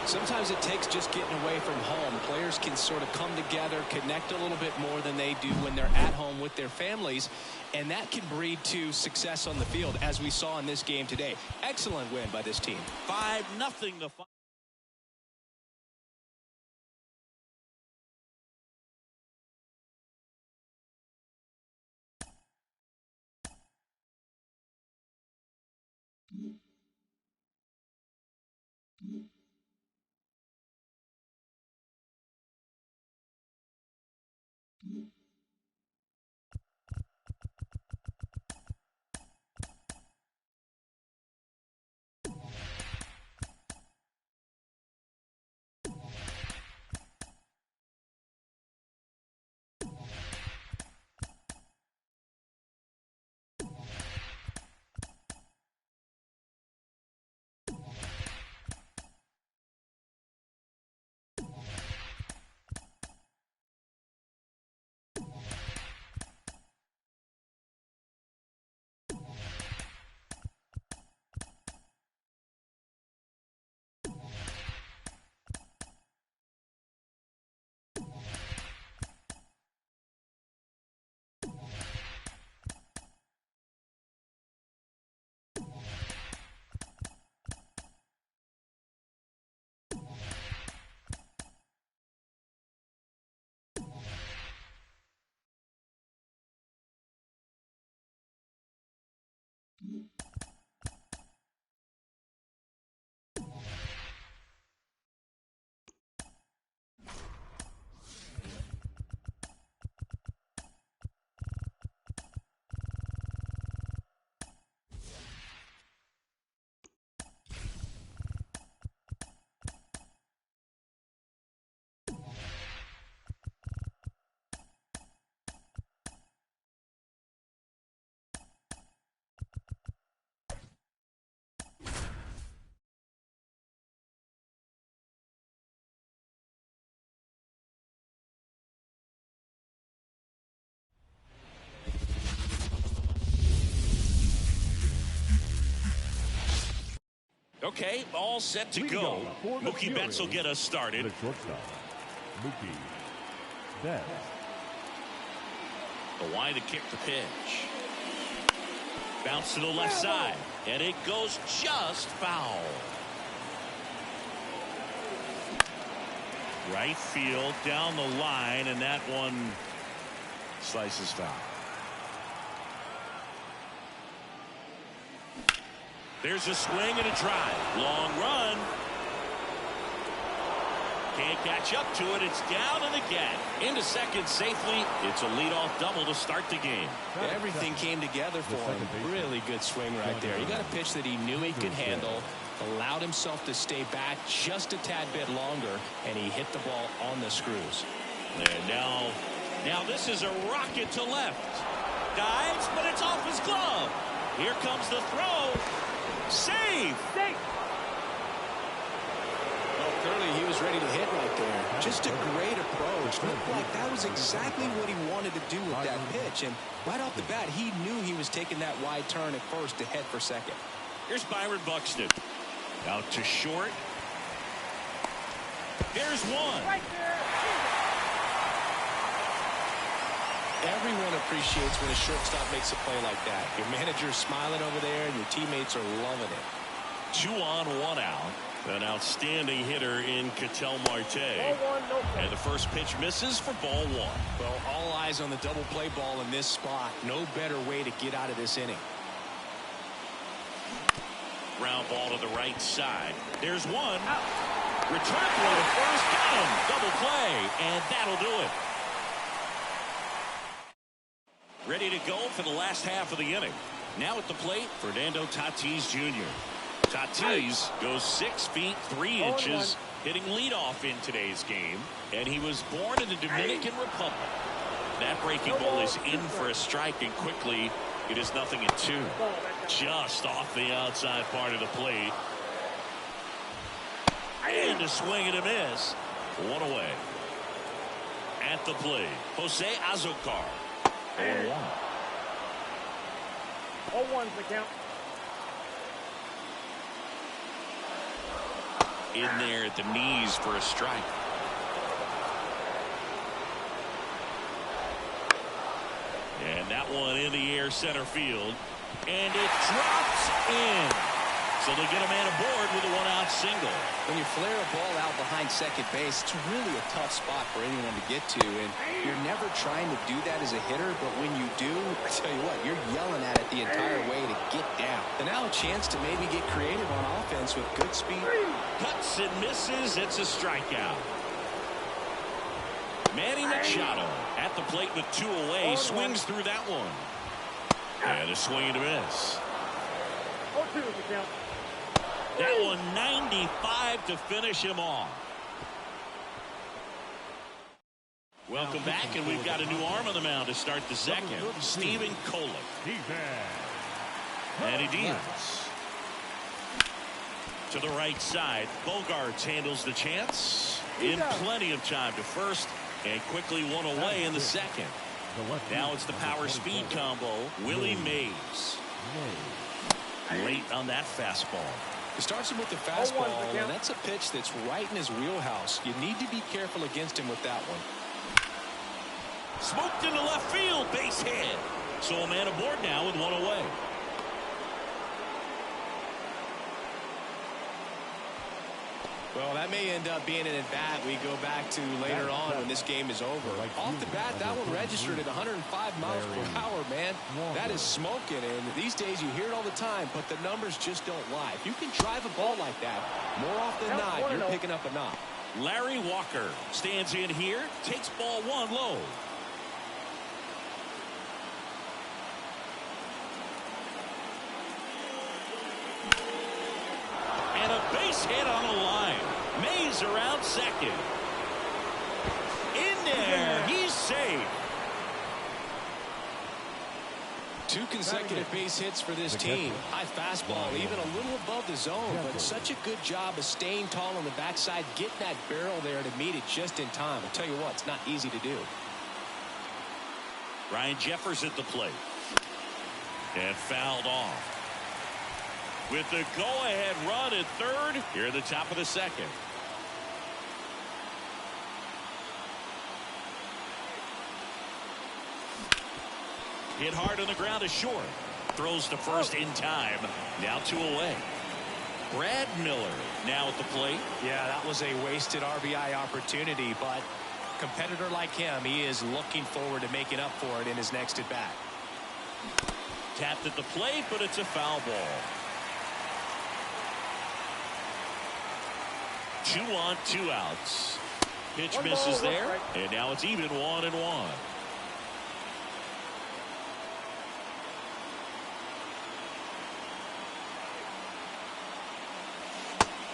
Sometimes it takes just getting away from home. Players can sort of come together, connect a little bit more than they do when they're at home with their families. And that can breed to success on the field, as we saw in this game today. Excellent win by this team. 5-0 the final. Okay, all set to go. Mookie Betts will get us started. The shortstop, Mookie Betts. The wide to kick the pitch. Bounce to the left side, and it goes just foul. Right field down the line, and that one slices foul. There's a swing and a drive. Long run. Can't catch up to it. It's down in the gap. Into second safely. It's a leadoff double to start the game. Everything came together for him. Really good swing right there. He got a pitch that he knew he could handle, allowed himself to stay back just a tad bit longer, and he hit the ball on the screws. And now this is a rocket to left. Dives, but it's off his glove. Here comes the throw. Save. Well, clearly he was ready to hit right there. Just a great approach. Looked like that was exactly what he wanted to do with that pitch. And right off the bat, he knew he was taking that wide turn at first to head for second. Here's Byron Buxton. Out to short. There's one. Right there. Everyone appreciates when a shortstop makes a play like that. Your manager's smiling over there, and your teammates are loving it. 2 on, 1 out. An outstanding hitter in Ketel Marte. And the first pitch misses for ball 1. Well, all eyes on the double play ball in this spot. No better way to get out of this inning. Ground ball to the right side. There's one. Return throw to first. Got him. Double play. And that'll do it. Ready to go for the last half of the inning. Now at the plate, Fernando Tatis Jr. Tatis goes 6 feet 3 inches, hitting leadoff in today's game. And he was born in the Dominican Republic. That breaking ball is in for a strike, and quickly it is 0-2. Just off the outside part of the plate. And a swing and a miss. 1 away. At the plate, Jose Azocar. 0-1. 0-1's the count. In there at the knees for a strike. And that one in the air center field. And it drops in. So they get a man aboard with a 1-out single. When you flare a ball out behind second base, it's really a tough spot for anyone to get to. And you're never trying to do that as a hitter, but when you do, I tell you what, you're yelling at it the entire way to get down. And now a chance to maybe get creative on offense with good speed. Cuts and misses. It's a strikeout. Manny Machado at the plate with 2 away. Swings through that one. And a swing and a miss. 0-2's the count. That one 95 to finish him off. Welcome back, and we've got a new arm on the mound to start the second. Stephen Kolick. Manny Diaz. To the right side. Bogarts handles the chance. In plenty of time to first, and quickly 1 away in the second. Now it's the power speed combo. Willie Mays. Late on that fastball. He starts him with the fastball, and that's a pitch that's right in his wheelhouse. You need to be careful against him with that one. Smoked into left field, base hit. So a man aboard now with 1 away. Well, that may end up being an at-bat we go back to later on when this game is over. Off the bat, that one registered at 105 miles per hour, man. That is smoking, and these days you hear it all the time, but the numbers just don't lie. If you can drive a ball like that, more often than not, you're picking up a knock. Larry Walker stands in here, takes ball 1 low. And a base hit on the line. Mays around second. In there. He's safe. 2 consecutive base hits for this team. High fastball, even a little above the zone, but such a good job of staying tall on the backside, getting that barrel there to meet it just in time. I'll tell you what, it's not easy to do. Ryan Jeffers at the plate. And fouled off. with the go-ahead run at third here at the top of the second. Hit hard on the ground is short. Throws to first in time. Now 2 away. Brad Miller now at the plate. Yeah, that was a wasted RBI opportunity, but a competitor like him, he is looking forward to making up for it in his next at-bat. Tapped at the plate, but it's a foul ball. 2 on, 2 outs. Pitch misses there, and now it's even 1-1.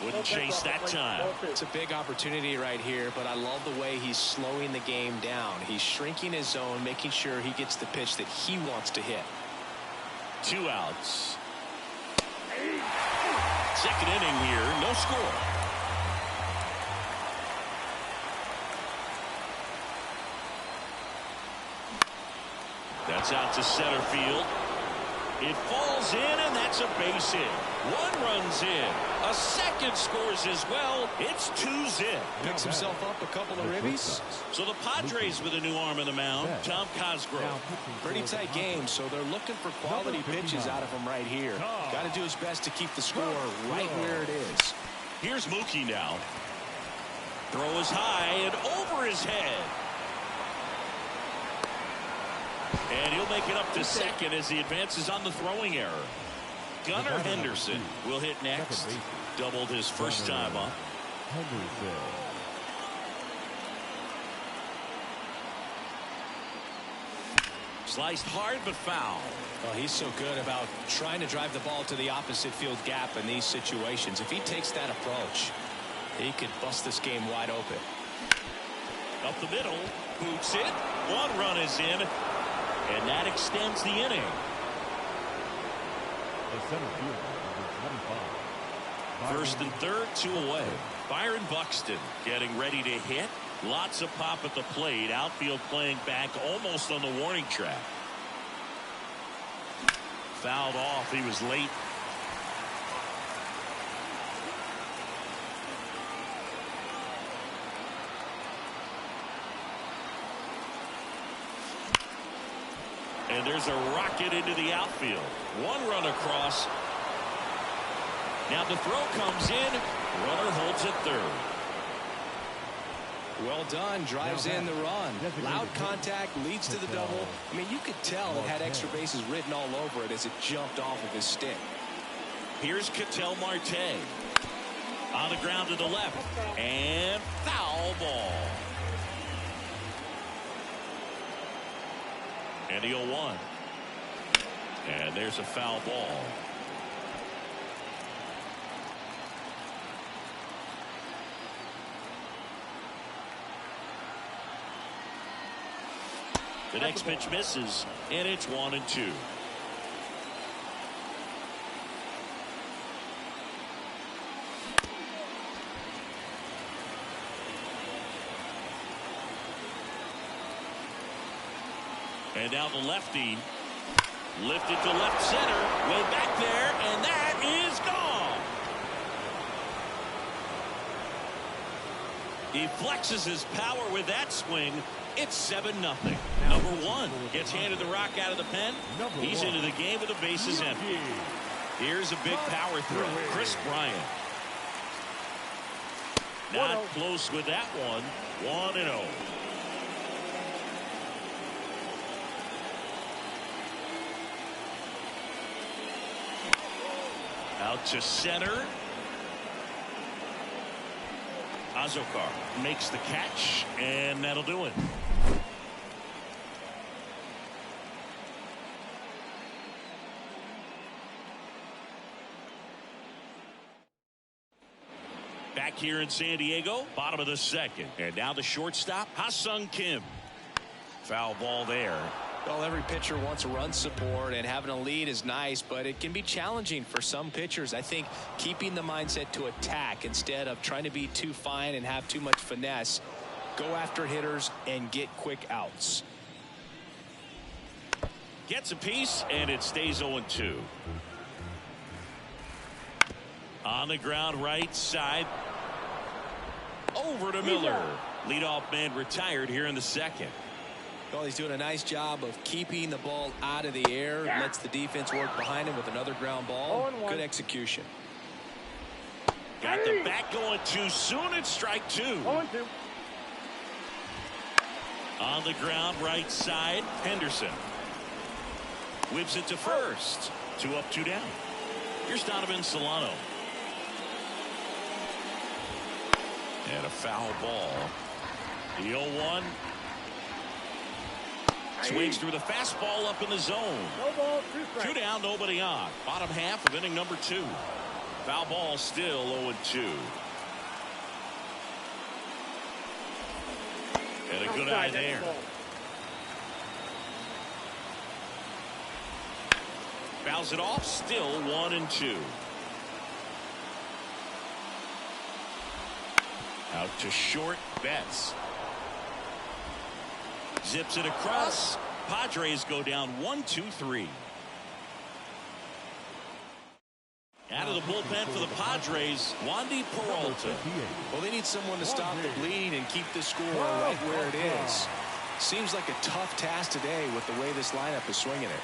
Wouldn't chase that time. It's a big opportunity right here, but I love the way he's slowing the game down. He's shrinking his zone, making sure he gets the pitch that he wants to hit. 2 outs. Second inning here, no score. That's out to center field. It falls in, and that's a base hit. 1 runs in. A second scores as well. It's 2-zip. Picks himself up a couple of ribbies. So the Padres with a new arm in the mound, Tom Cosgrove. Pretty tight game, so they're looking for quality pitches out of him right here. Got to do his best to keep the score right where it is. Here's Mookie now. Throw is high and over his head. And he'll make it up to second as he advances on the throwing error. Gunnar Henderson will hit next. Doubled his first time up. Sliced hard but foul. Well, he's so good about trying to drive the ball to the opposite field gap in these situations. If he takes that approach, he could bust this game wide open. Up the middle, boots it. 1 run is in, and that extends the inning. The center fielder, number 25. First and third, 2 away. Byron Buxton getting ready to hit. Lots of pop at the plate. Outfield playing back almost on the warning track. Fouled off. He was late. And there's a rocket into the outfield. 1 run across. Now the throw comes in. Runner holds at third. Well done. Drives in the run. Loud contact leads to the double. I mean, you could tell it had extra bases written all over it as it jumped off of his stick. Here's Ketel Marte. On the ground to the left. And foul ball. And the 0-1. And there's a foul ball. The next pitch misses, and it's 1-2. And now the lefty lifted to left center, way back there, and that is gone. He flexes his power with that swing. It's 7-0. Number 1 gets handed the rock out of the pen. He's into the game with the bases empty. Here's a big power throw. Chris Bryant. Not close with that one. 1-0. Out to center. Azokar makes the catch, and that'll do it. Back here in San Diego, bottom of the second. And now the shortstop, Ha-Sung Kim. Foul ball there. Well, every pitcher wants run support, and having a lead is nice, but it can be challenging for some pitchers. I think keeping the mindset to attack instead of trying to be too fine and have too much finesse. Go after hitters and get quick outs. Gets a piece, and it stays 0-2. On the ground right side. Over to Miller. Leadoff man retired here in the second. Well, he's doing a nice job of keeping the ball out of the air. Lets the defense work behind him with another ground ball. Good execution. Got the bat going too soon. It's strike two. 0-2. On the ground right side. Henderson whips it to first. 2 up, 2 down. Here's Donovan Solano. And a foul ball. The 0-1. Swings through the fastball up in the zone. No ball, 2 strikes. 2 down, nobody on. Bottom half of inning number 2. Foul ball still 0-2. And a good eye there. Fouls it off, still 1-2. Out to short, Betts. Zips it across. Padres go down 1-2-3. Out of the bullpen for the Padres, Wandy Peralta. Well, they need someone to stop the bleed and keep the score right where it is. Seems like a tough task today with the way this lineup is swinging it.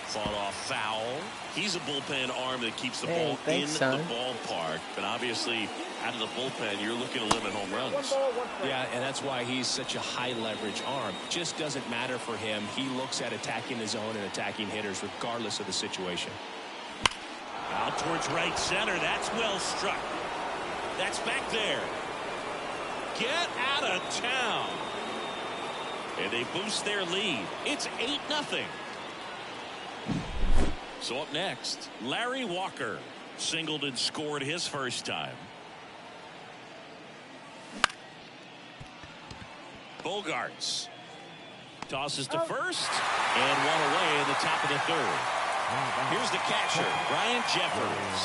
Fought off foul. He's a bullpen arm that keeps the ball in the ballpark. But obviously, out of the bullpen, you're looking to limit home runs. 1 ball, 1 strike. Yeah, and that's why he's such a high leverage arm. Just doesn't matter for him. He looks at attacking the zone and attacking hitters regardless of the situation. Out towards right center. That's well struck. That's back there. Get out of town. And they boost their lead. It's 8-0. So up next, Larry Walker singled and scored his first time. Bogarts tosses to first and 1 away in the top of the 3rd. Here's the catcher, Ryan Jeffers.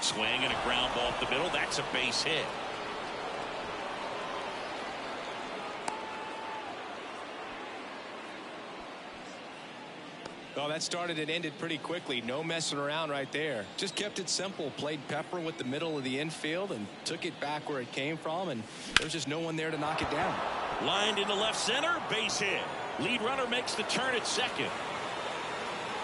Swing and a ground ball up the middle. That's a base hit. Oh, that started and ended pretty quickly. No messing around right there. Just kept it simple. Played pepper with the middle of the infield and took it back where it came from, and there's just no one there to knock it down. Lined into left center, base hit. Lead runner makes the turn at second.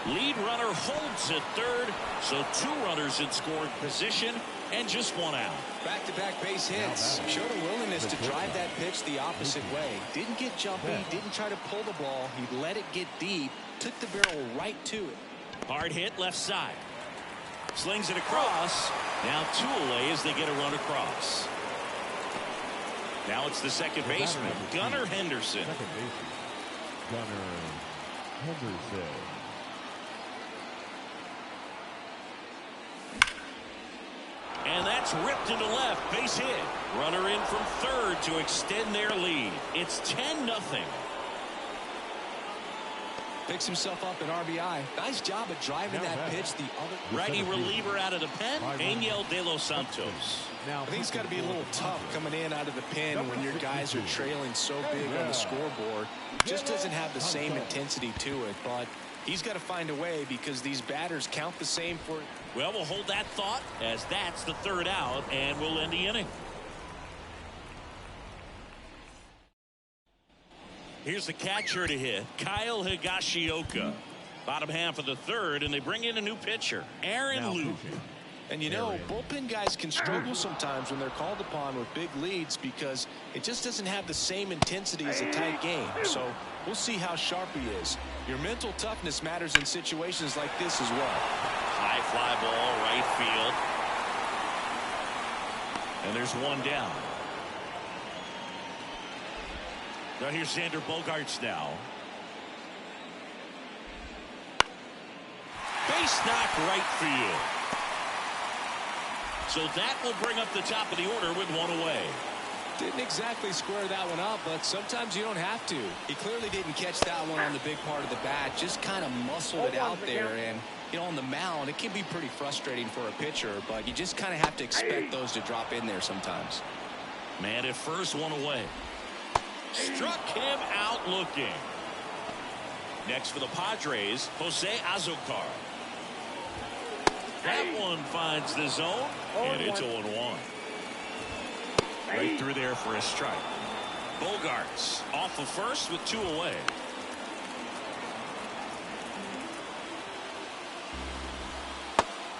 Lead runner holds at third, so 2 runners in scoring position and just 1 out. Back-to-back base hits. Showed a willingness to drive that pitch the opposite way. Didn't get jumpy, didn't try to pull the ball. He let it get deep, took the barrel right to it. Hard hit left side. Slings it across. Now 2 away as they get a run across. Now it's the second baseman, Gunnar Henderson. Second baseman, Gunnar Henderson. And that's ripped into left. Base hit. Runner in from third to extend their lead. It's 10-0. Picks himself up an RBI. Nice job of driving that pitch the other. Righty reliever out of the pen, Angel De Los Santos. I think it's got to be a little tough coming in out of the pen when your guys are trailing so big on the scoreboard. Just doesn't have the same intensity to it, but he's got to find a way because these batters count the same for. Well, we'll hold that thought as that's the 3rd out, and we'll end the inning. Here's the catcher to hit, Kyle Higashioka. Bottom half of the 3rd, and they bring in a new pitcher, Aaron Luke. And you know, bullpen guys can struggle sometimes when they're called upon with big leads because it just doesn't have the same intensity as a tight game. So we'll see how sharp he is. Your mental toughness matters in situations like this as well. High fly ball, right field. And there's 1 down. Now here's Xander Bogaerts now. Base knock right field. So that will bring up the top of the order with 1 away. Didn't exactly square that one up, but sometimes you don't have to. He clearly didn't catch that one on the big part of the bat, just kind of muscled it out there. And, you know, on the mound, it can be pretty frustrating for a pitcher, but you just kind of have to expect those to drop in there sometimes. Man at first, 1 away. Struck him out looking. Next for the Padres, Jose Azocar. That one finds the zone, and it's 0-1. Right through there for a strike. Bogarts off of first with 2 away.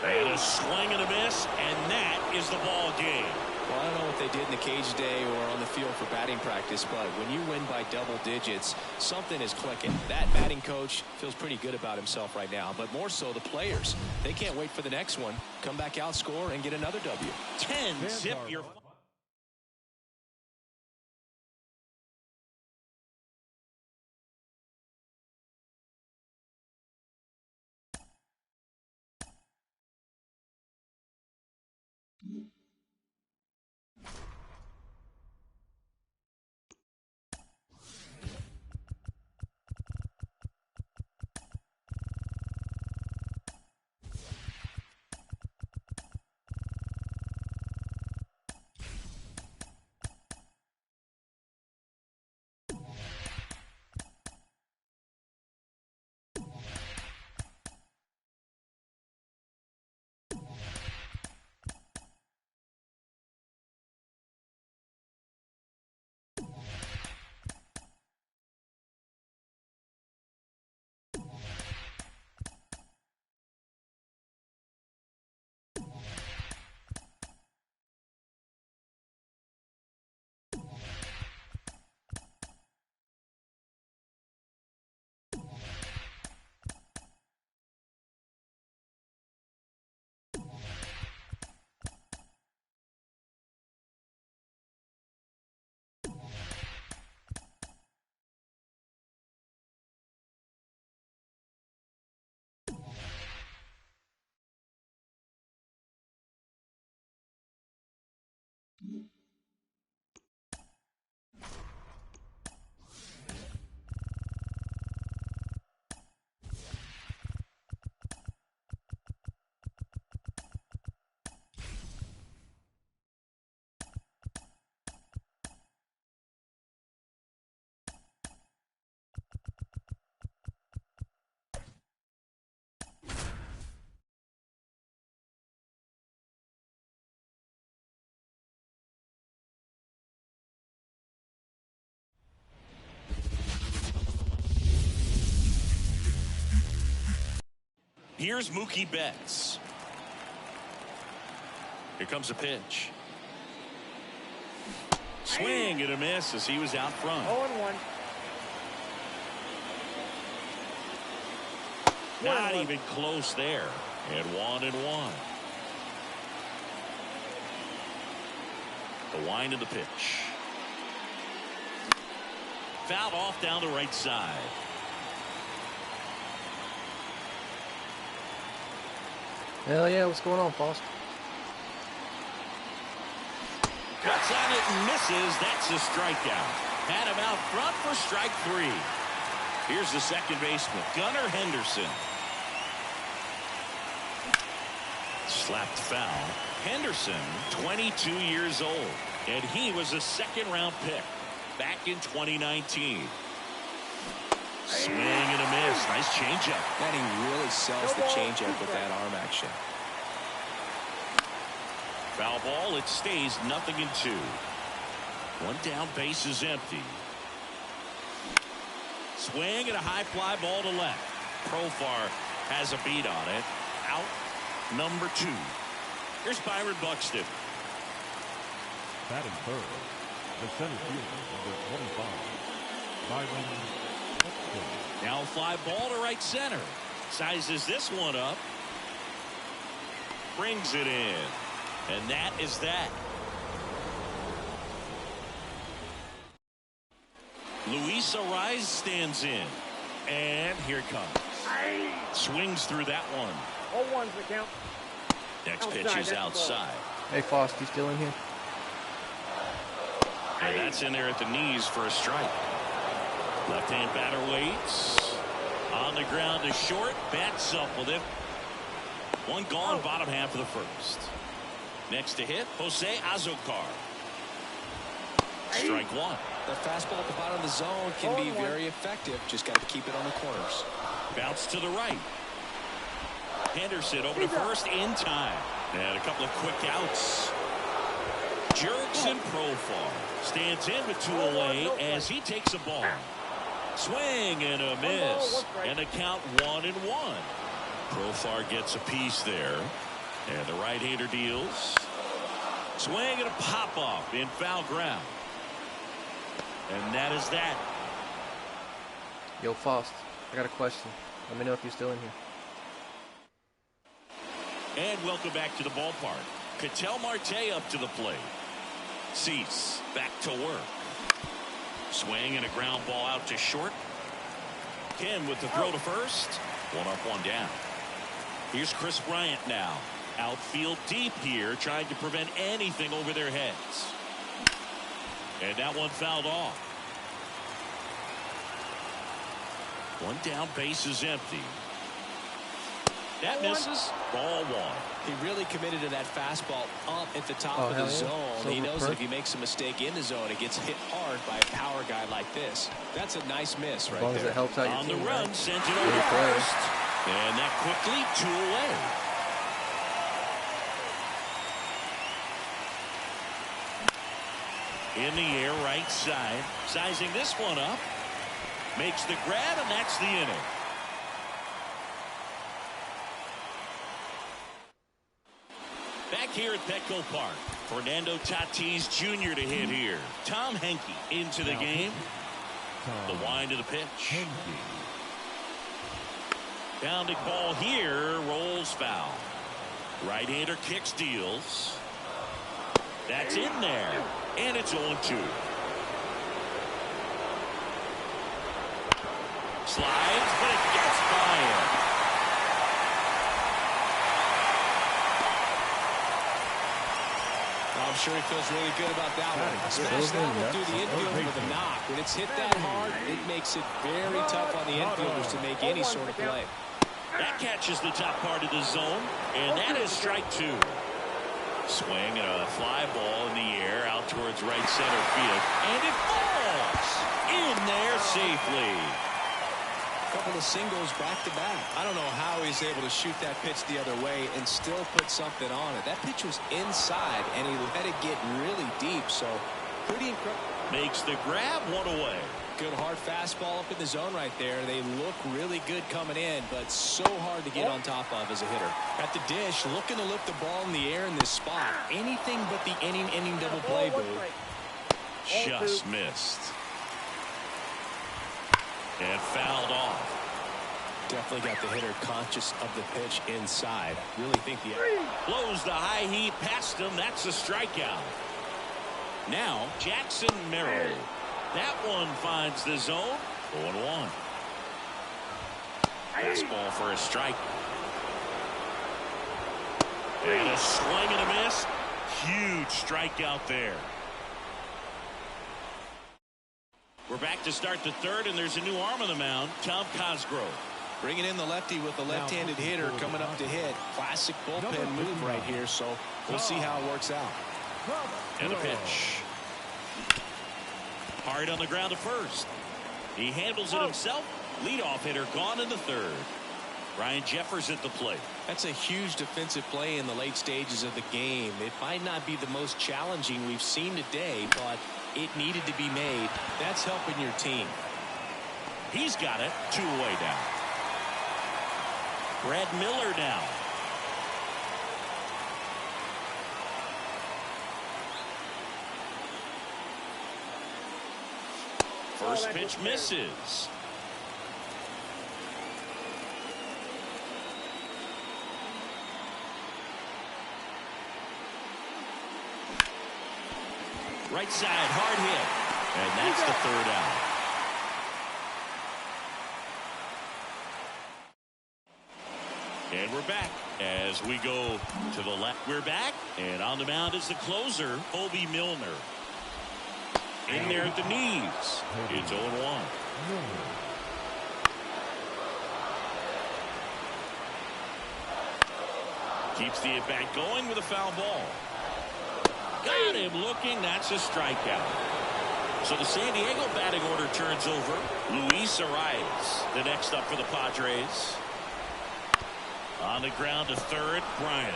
And a swing and a miss, and that is the ball game. Well, I don't know what they did in the cage today or on the field for batting practice, but when you win by double digits, something is clicking. That batting coach feels pretty good about himself right now, but more so the players. They can't wait for the next one. Come back out, score, and get another W. 10-zip your... Here's Mookie Betts. Here comes a pitch. Swing and a miss as he was out front. 0-1. Not even close there. And 1-1. The wind of the pitch. Fouled off down the right side. Hell yeah, what's going on, Foster? Cuts on it and misses. That's a strikeout. Had him out front for strike 3. Here's the second baseman, Gunnar Henderson. Slapped foul. Henderson, 22 years old, and he was a second-round pick back in 2019. Swing and a miss. Nice changeup. And he really sells the changeup with that arm action. Foul ball. It stays 0-2. One down, base is empty. Swing and a high fly ball to left. Profar has a beat on it. Out number 2. Here's Byron Buxton. Batting third, the center fielder, number 25, Byron Buxton. Now fly ball to right center. Sizes this one up. Brings it in. And that is that. Luis Ariz stands in. And here it comes. Swings through that one. 0-1's the count. Next pitch is outside. Hey, Foster, you still in here? And that's in there at the knees for a strike. Left-hand batter waits. On the ground to short. Bats up with it. One gone, bottom half of the first. Next to hit, Jose Azocar. Strike 1. The fastball at the bottom of the zone can be very effective. Just got to keep it on the corners. Bounce to the right. Henderson over to first in time. And a couple of quick outs. Jerks and Profar stands in with 2 away as he takes a ball. Swing and a miss. And a count 1-1. Profar gets a piece there. And the right-hander deals. Swing and a pop-off in foul ground. And that is that. Yo, Faust, I got a question. Let me know if you're still in here. And welcome back to the ballpark. Ketel Marte up to the plate. Cease back to work. Swing and a ground ball out to short. Ken with the throw to first. 1 up, 1 down. Here's Chris Bryant now. Outfield deep here, trying to prevent anything over their heads. And that one fouled off. 1 down, base is empty. That misses. Ball 1. He really committed to that fastball up at the top of the zone. He knows that if he makes a mistake in the zone, it gets hit hard by a power guy like this. That's a nice miss right there. As long as it helps out your On team, the run, right? sent it over first. And that quickly 2 away. In the air, right side. Sizing this one up. Makes the grab, and that's the inning. Back here at Petco Park, Fernando Tatis Jr. to hit here. Tom Henke into the game. The wind of the pitch. Bounding ball here, rolls foul. Right-hander kicks, deals. That's in there, and it's 0-2. Slides, but it gets by him. I'm sure he feels really good about that one. Smashed that one through the infield with a knock. When it's hit that hard, it makes it very tough on the infielders to make any sort of play. That catches the top part of the zone, and that is strike 2. Swing and a fly ball in the air out towards right center field, and it falls in there safely. A couple of singles back to back. I don't know how he's able to shoot that pitch the other way and still put something on it. That pitch was inside, and he let it get really deep, so pretty incredible. Makes the grab, 1 away. Good hard fastball up in the zone right there. They look really good coming in, but so hard to get on top of as a hitter. At the dish, looking to lift the ball in the air in this spot. Anything but the inning double play, Boo. Just missed. And fouled off. Definitely got the hitter conscious of the pitch inside. Really think the blows the high heat past him. That's a strikeout. Now Jackson Merrill. That one finds the zone. 0-1. Fastball for a strike. And a swing and a miss. Huge strikeout there. We're back to start the 3rd, and there's a new arm on the mound, Tom Cosgrove. Bringing in the lefty with the left-handed hitter coming up to hit. Classic bullpen move right here, so we'll see how it works out. And a pitch. Hard on the ground to first. He handles it himself. Leadoff hitter gone in the 3rd. Ryan Jeffers at the plate. That's a huge defensive play in the late stages of the game. It might not be the most challenging we've seen today, but it needed to be made. That's helping your team. He's got it. 2 away now. Brad Miller now. First pitch misses. Right side, hard hit. And that's the 3rd out. And we're back as we go to the left. We're back, and on the mound is the closer, Kobe Milner. In there at the knees. It's 0-1. Keeps the at-bat going with a foul ball. Got him looking. That's a strikeout. So the San Diego batting order turns over. Luis Arias, the next up for the Padres. On the ground to third, Bryant.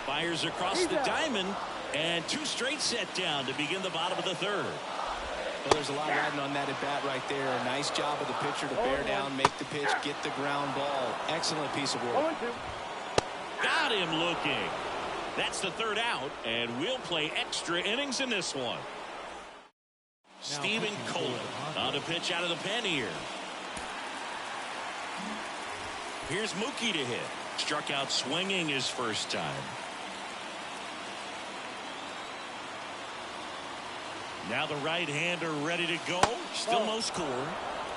Fires across the diamond, and 2 straight set down to begin the bottom of the third. Well, there's a lot riding on that at bat right there. A nice job of the pitcher to bear down, make the pitch, get the ground ball. Excellent piece of work. Got him looking. That's the third out, and we'll play extra innings in this one. Stephen Cohen on a pitch out of the pen here. Here's Mookie to hit. Struck out swinging his first time. Now the right-hander ready to go. Still no score.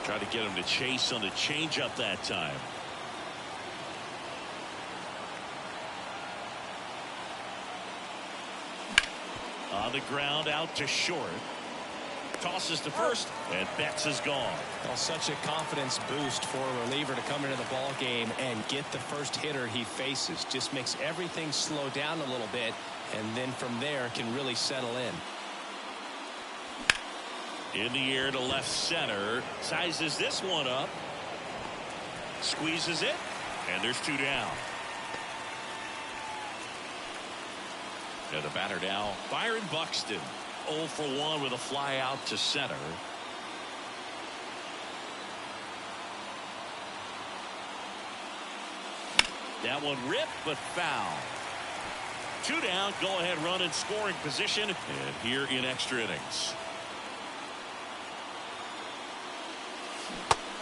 Try to get him to chase on the changeup that time. On the ground out to short. Tosses to first, and Betts is gone. Well, such a confidence boost for a reliever to come into the ball game and get the first hitter he faces. Just makes everything slow down a little bit, and then from there can really settle in. In the air to left center. Sizes this one up. Squeezes it, and there's 2 down. And the batter now, Byron Buxton. 0 for 1 with a fly out to center. That one ripped but foul. 2 down, go ahead run in scoring position, and here in extra innings.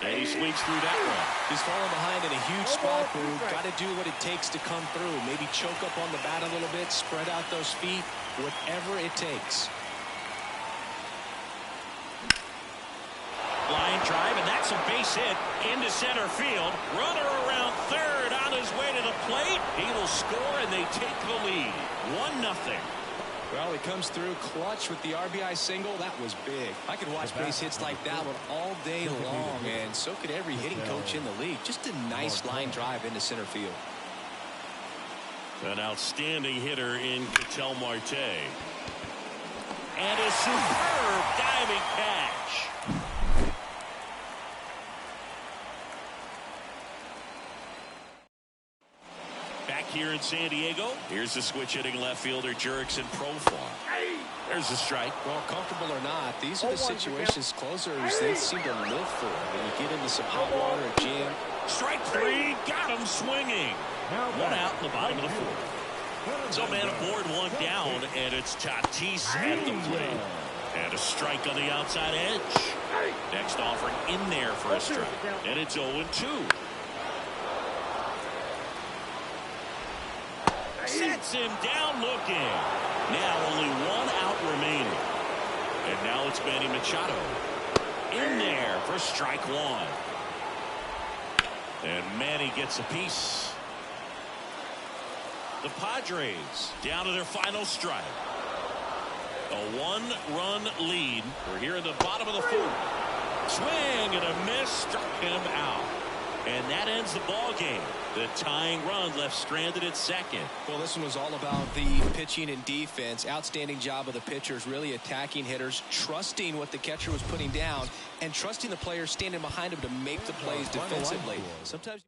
And he sweeps through that one. He's falling behind in a huge spot, Boo. Got to do what it takes to come through. Maybe choke up on the bat a little bit, spread out those feet, whatever it takes. Line drive, and that's a base hit into center field. Runner around third on his way to the plate. He will score, and they take the lead. 1-0. Well, he comes through clutch with the RBI single. That was big. I could watch base hits like that one all day long, and so could every hitting coach in the league. Just a nice line drive into center field. An outstanding hitter in Ketel Marte. And a superb diving catch. Back here in San Diego, here's the switch hitting left fielder Jurickson Profar. There's a strike. Well, comfortable or not, these are the situations closers they seem to live for. When you get into some hot water or jam. Strike 3, got him swinging. 1 out in the bottom of the 4th. So man aboard, 1 down, and it's Tatis at the plate. And a strike on the outside edge. Next offering in there for a strike. And it's 0-2. Sets him down looking. Now only 1 out remaining. And now it's Manny Machado. In there for strike 1. And Manny gets a piece. The Padres down to their final strike. A 1-run lead. We're here in the bottom of the 4th. Swing and a miss, struck him out. And that ends the ball game. The tying run left stranded at second. Well, this one was all about the pitching and defense. Outstanding job of the pitchers, really attacking hitters, trusting what the catcher was putting down, and trusting the players standing behind him to make the plays defensively. Sometimes.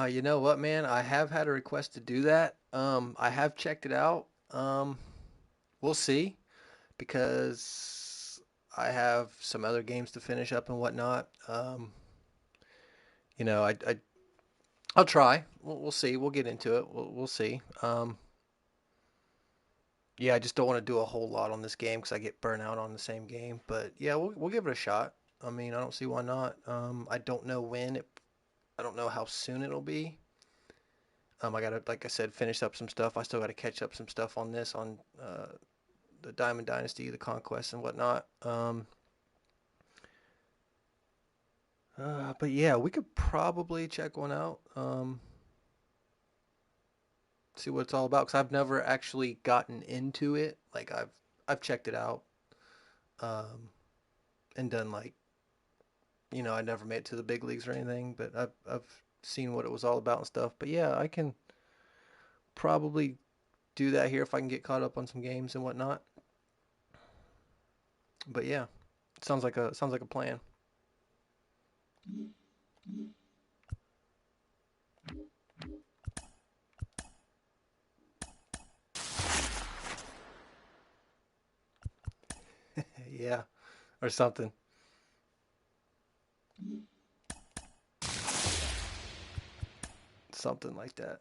You know what, man? I have had a request to do that. I have checked it out. We'll see, because I have some other games to finish up and whatnot. You know, I'll try. We'll see. We'll get into it. We'll see. Yeah, I just don't want to do a whole lot on this game because I get burnt out on the same game. But yeah, we'll give it a shot. I mean, I don't see why not. I don't know when it. I don't know how soon it'll be. I gotta, like I said, finish up some stuff. I still gotta catch up some stuff on this, on the Diamond Dynasty, the Conquest, and whatnot. But yeah, we could probably check one out. See what it's all about. Cause I've never actually gotten into it. Like I've checked it out. Um, and done like, I never made it to the big leagues or anything, but I've seen what it was all about and stuff. But yeah, I can probably do that here if I can get caught up on some games and whatnot. But yeah, sounds like a plan. Yeah, or something. Something like that.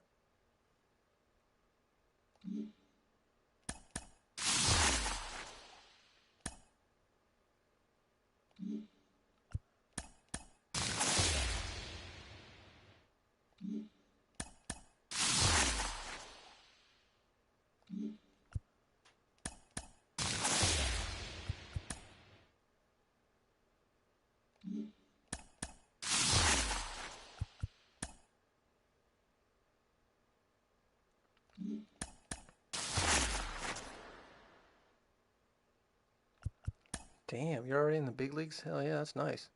Damn, you're already in the big leagues? Hell yeah, that's nice.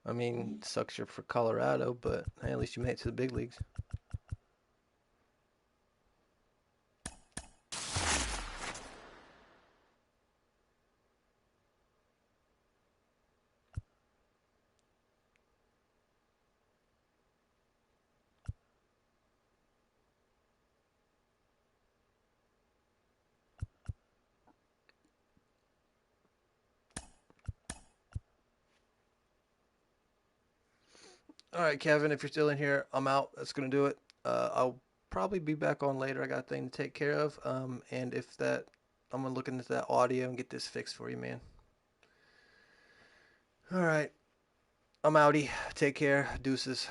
I mean, sucks you're for Colorado, but hey, at least you made it to the big leagues. All right, Kevin, if you're still in here, I'm out. That's gonna do it. I'll probably be back on later. I got a thing to take care of. And if that, I'm gonna look into that audio and get this fixed for you, man. All right, I'm outie. Take care. Deuces.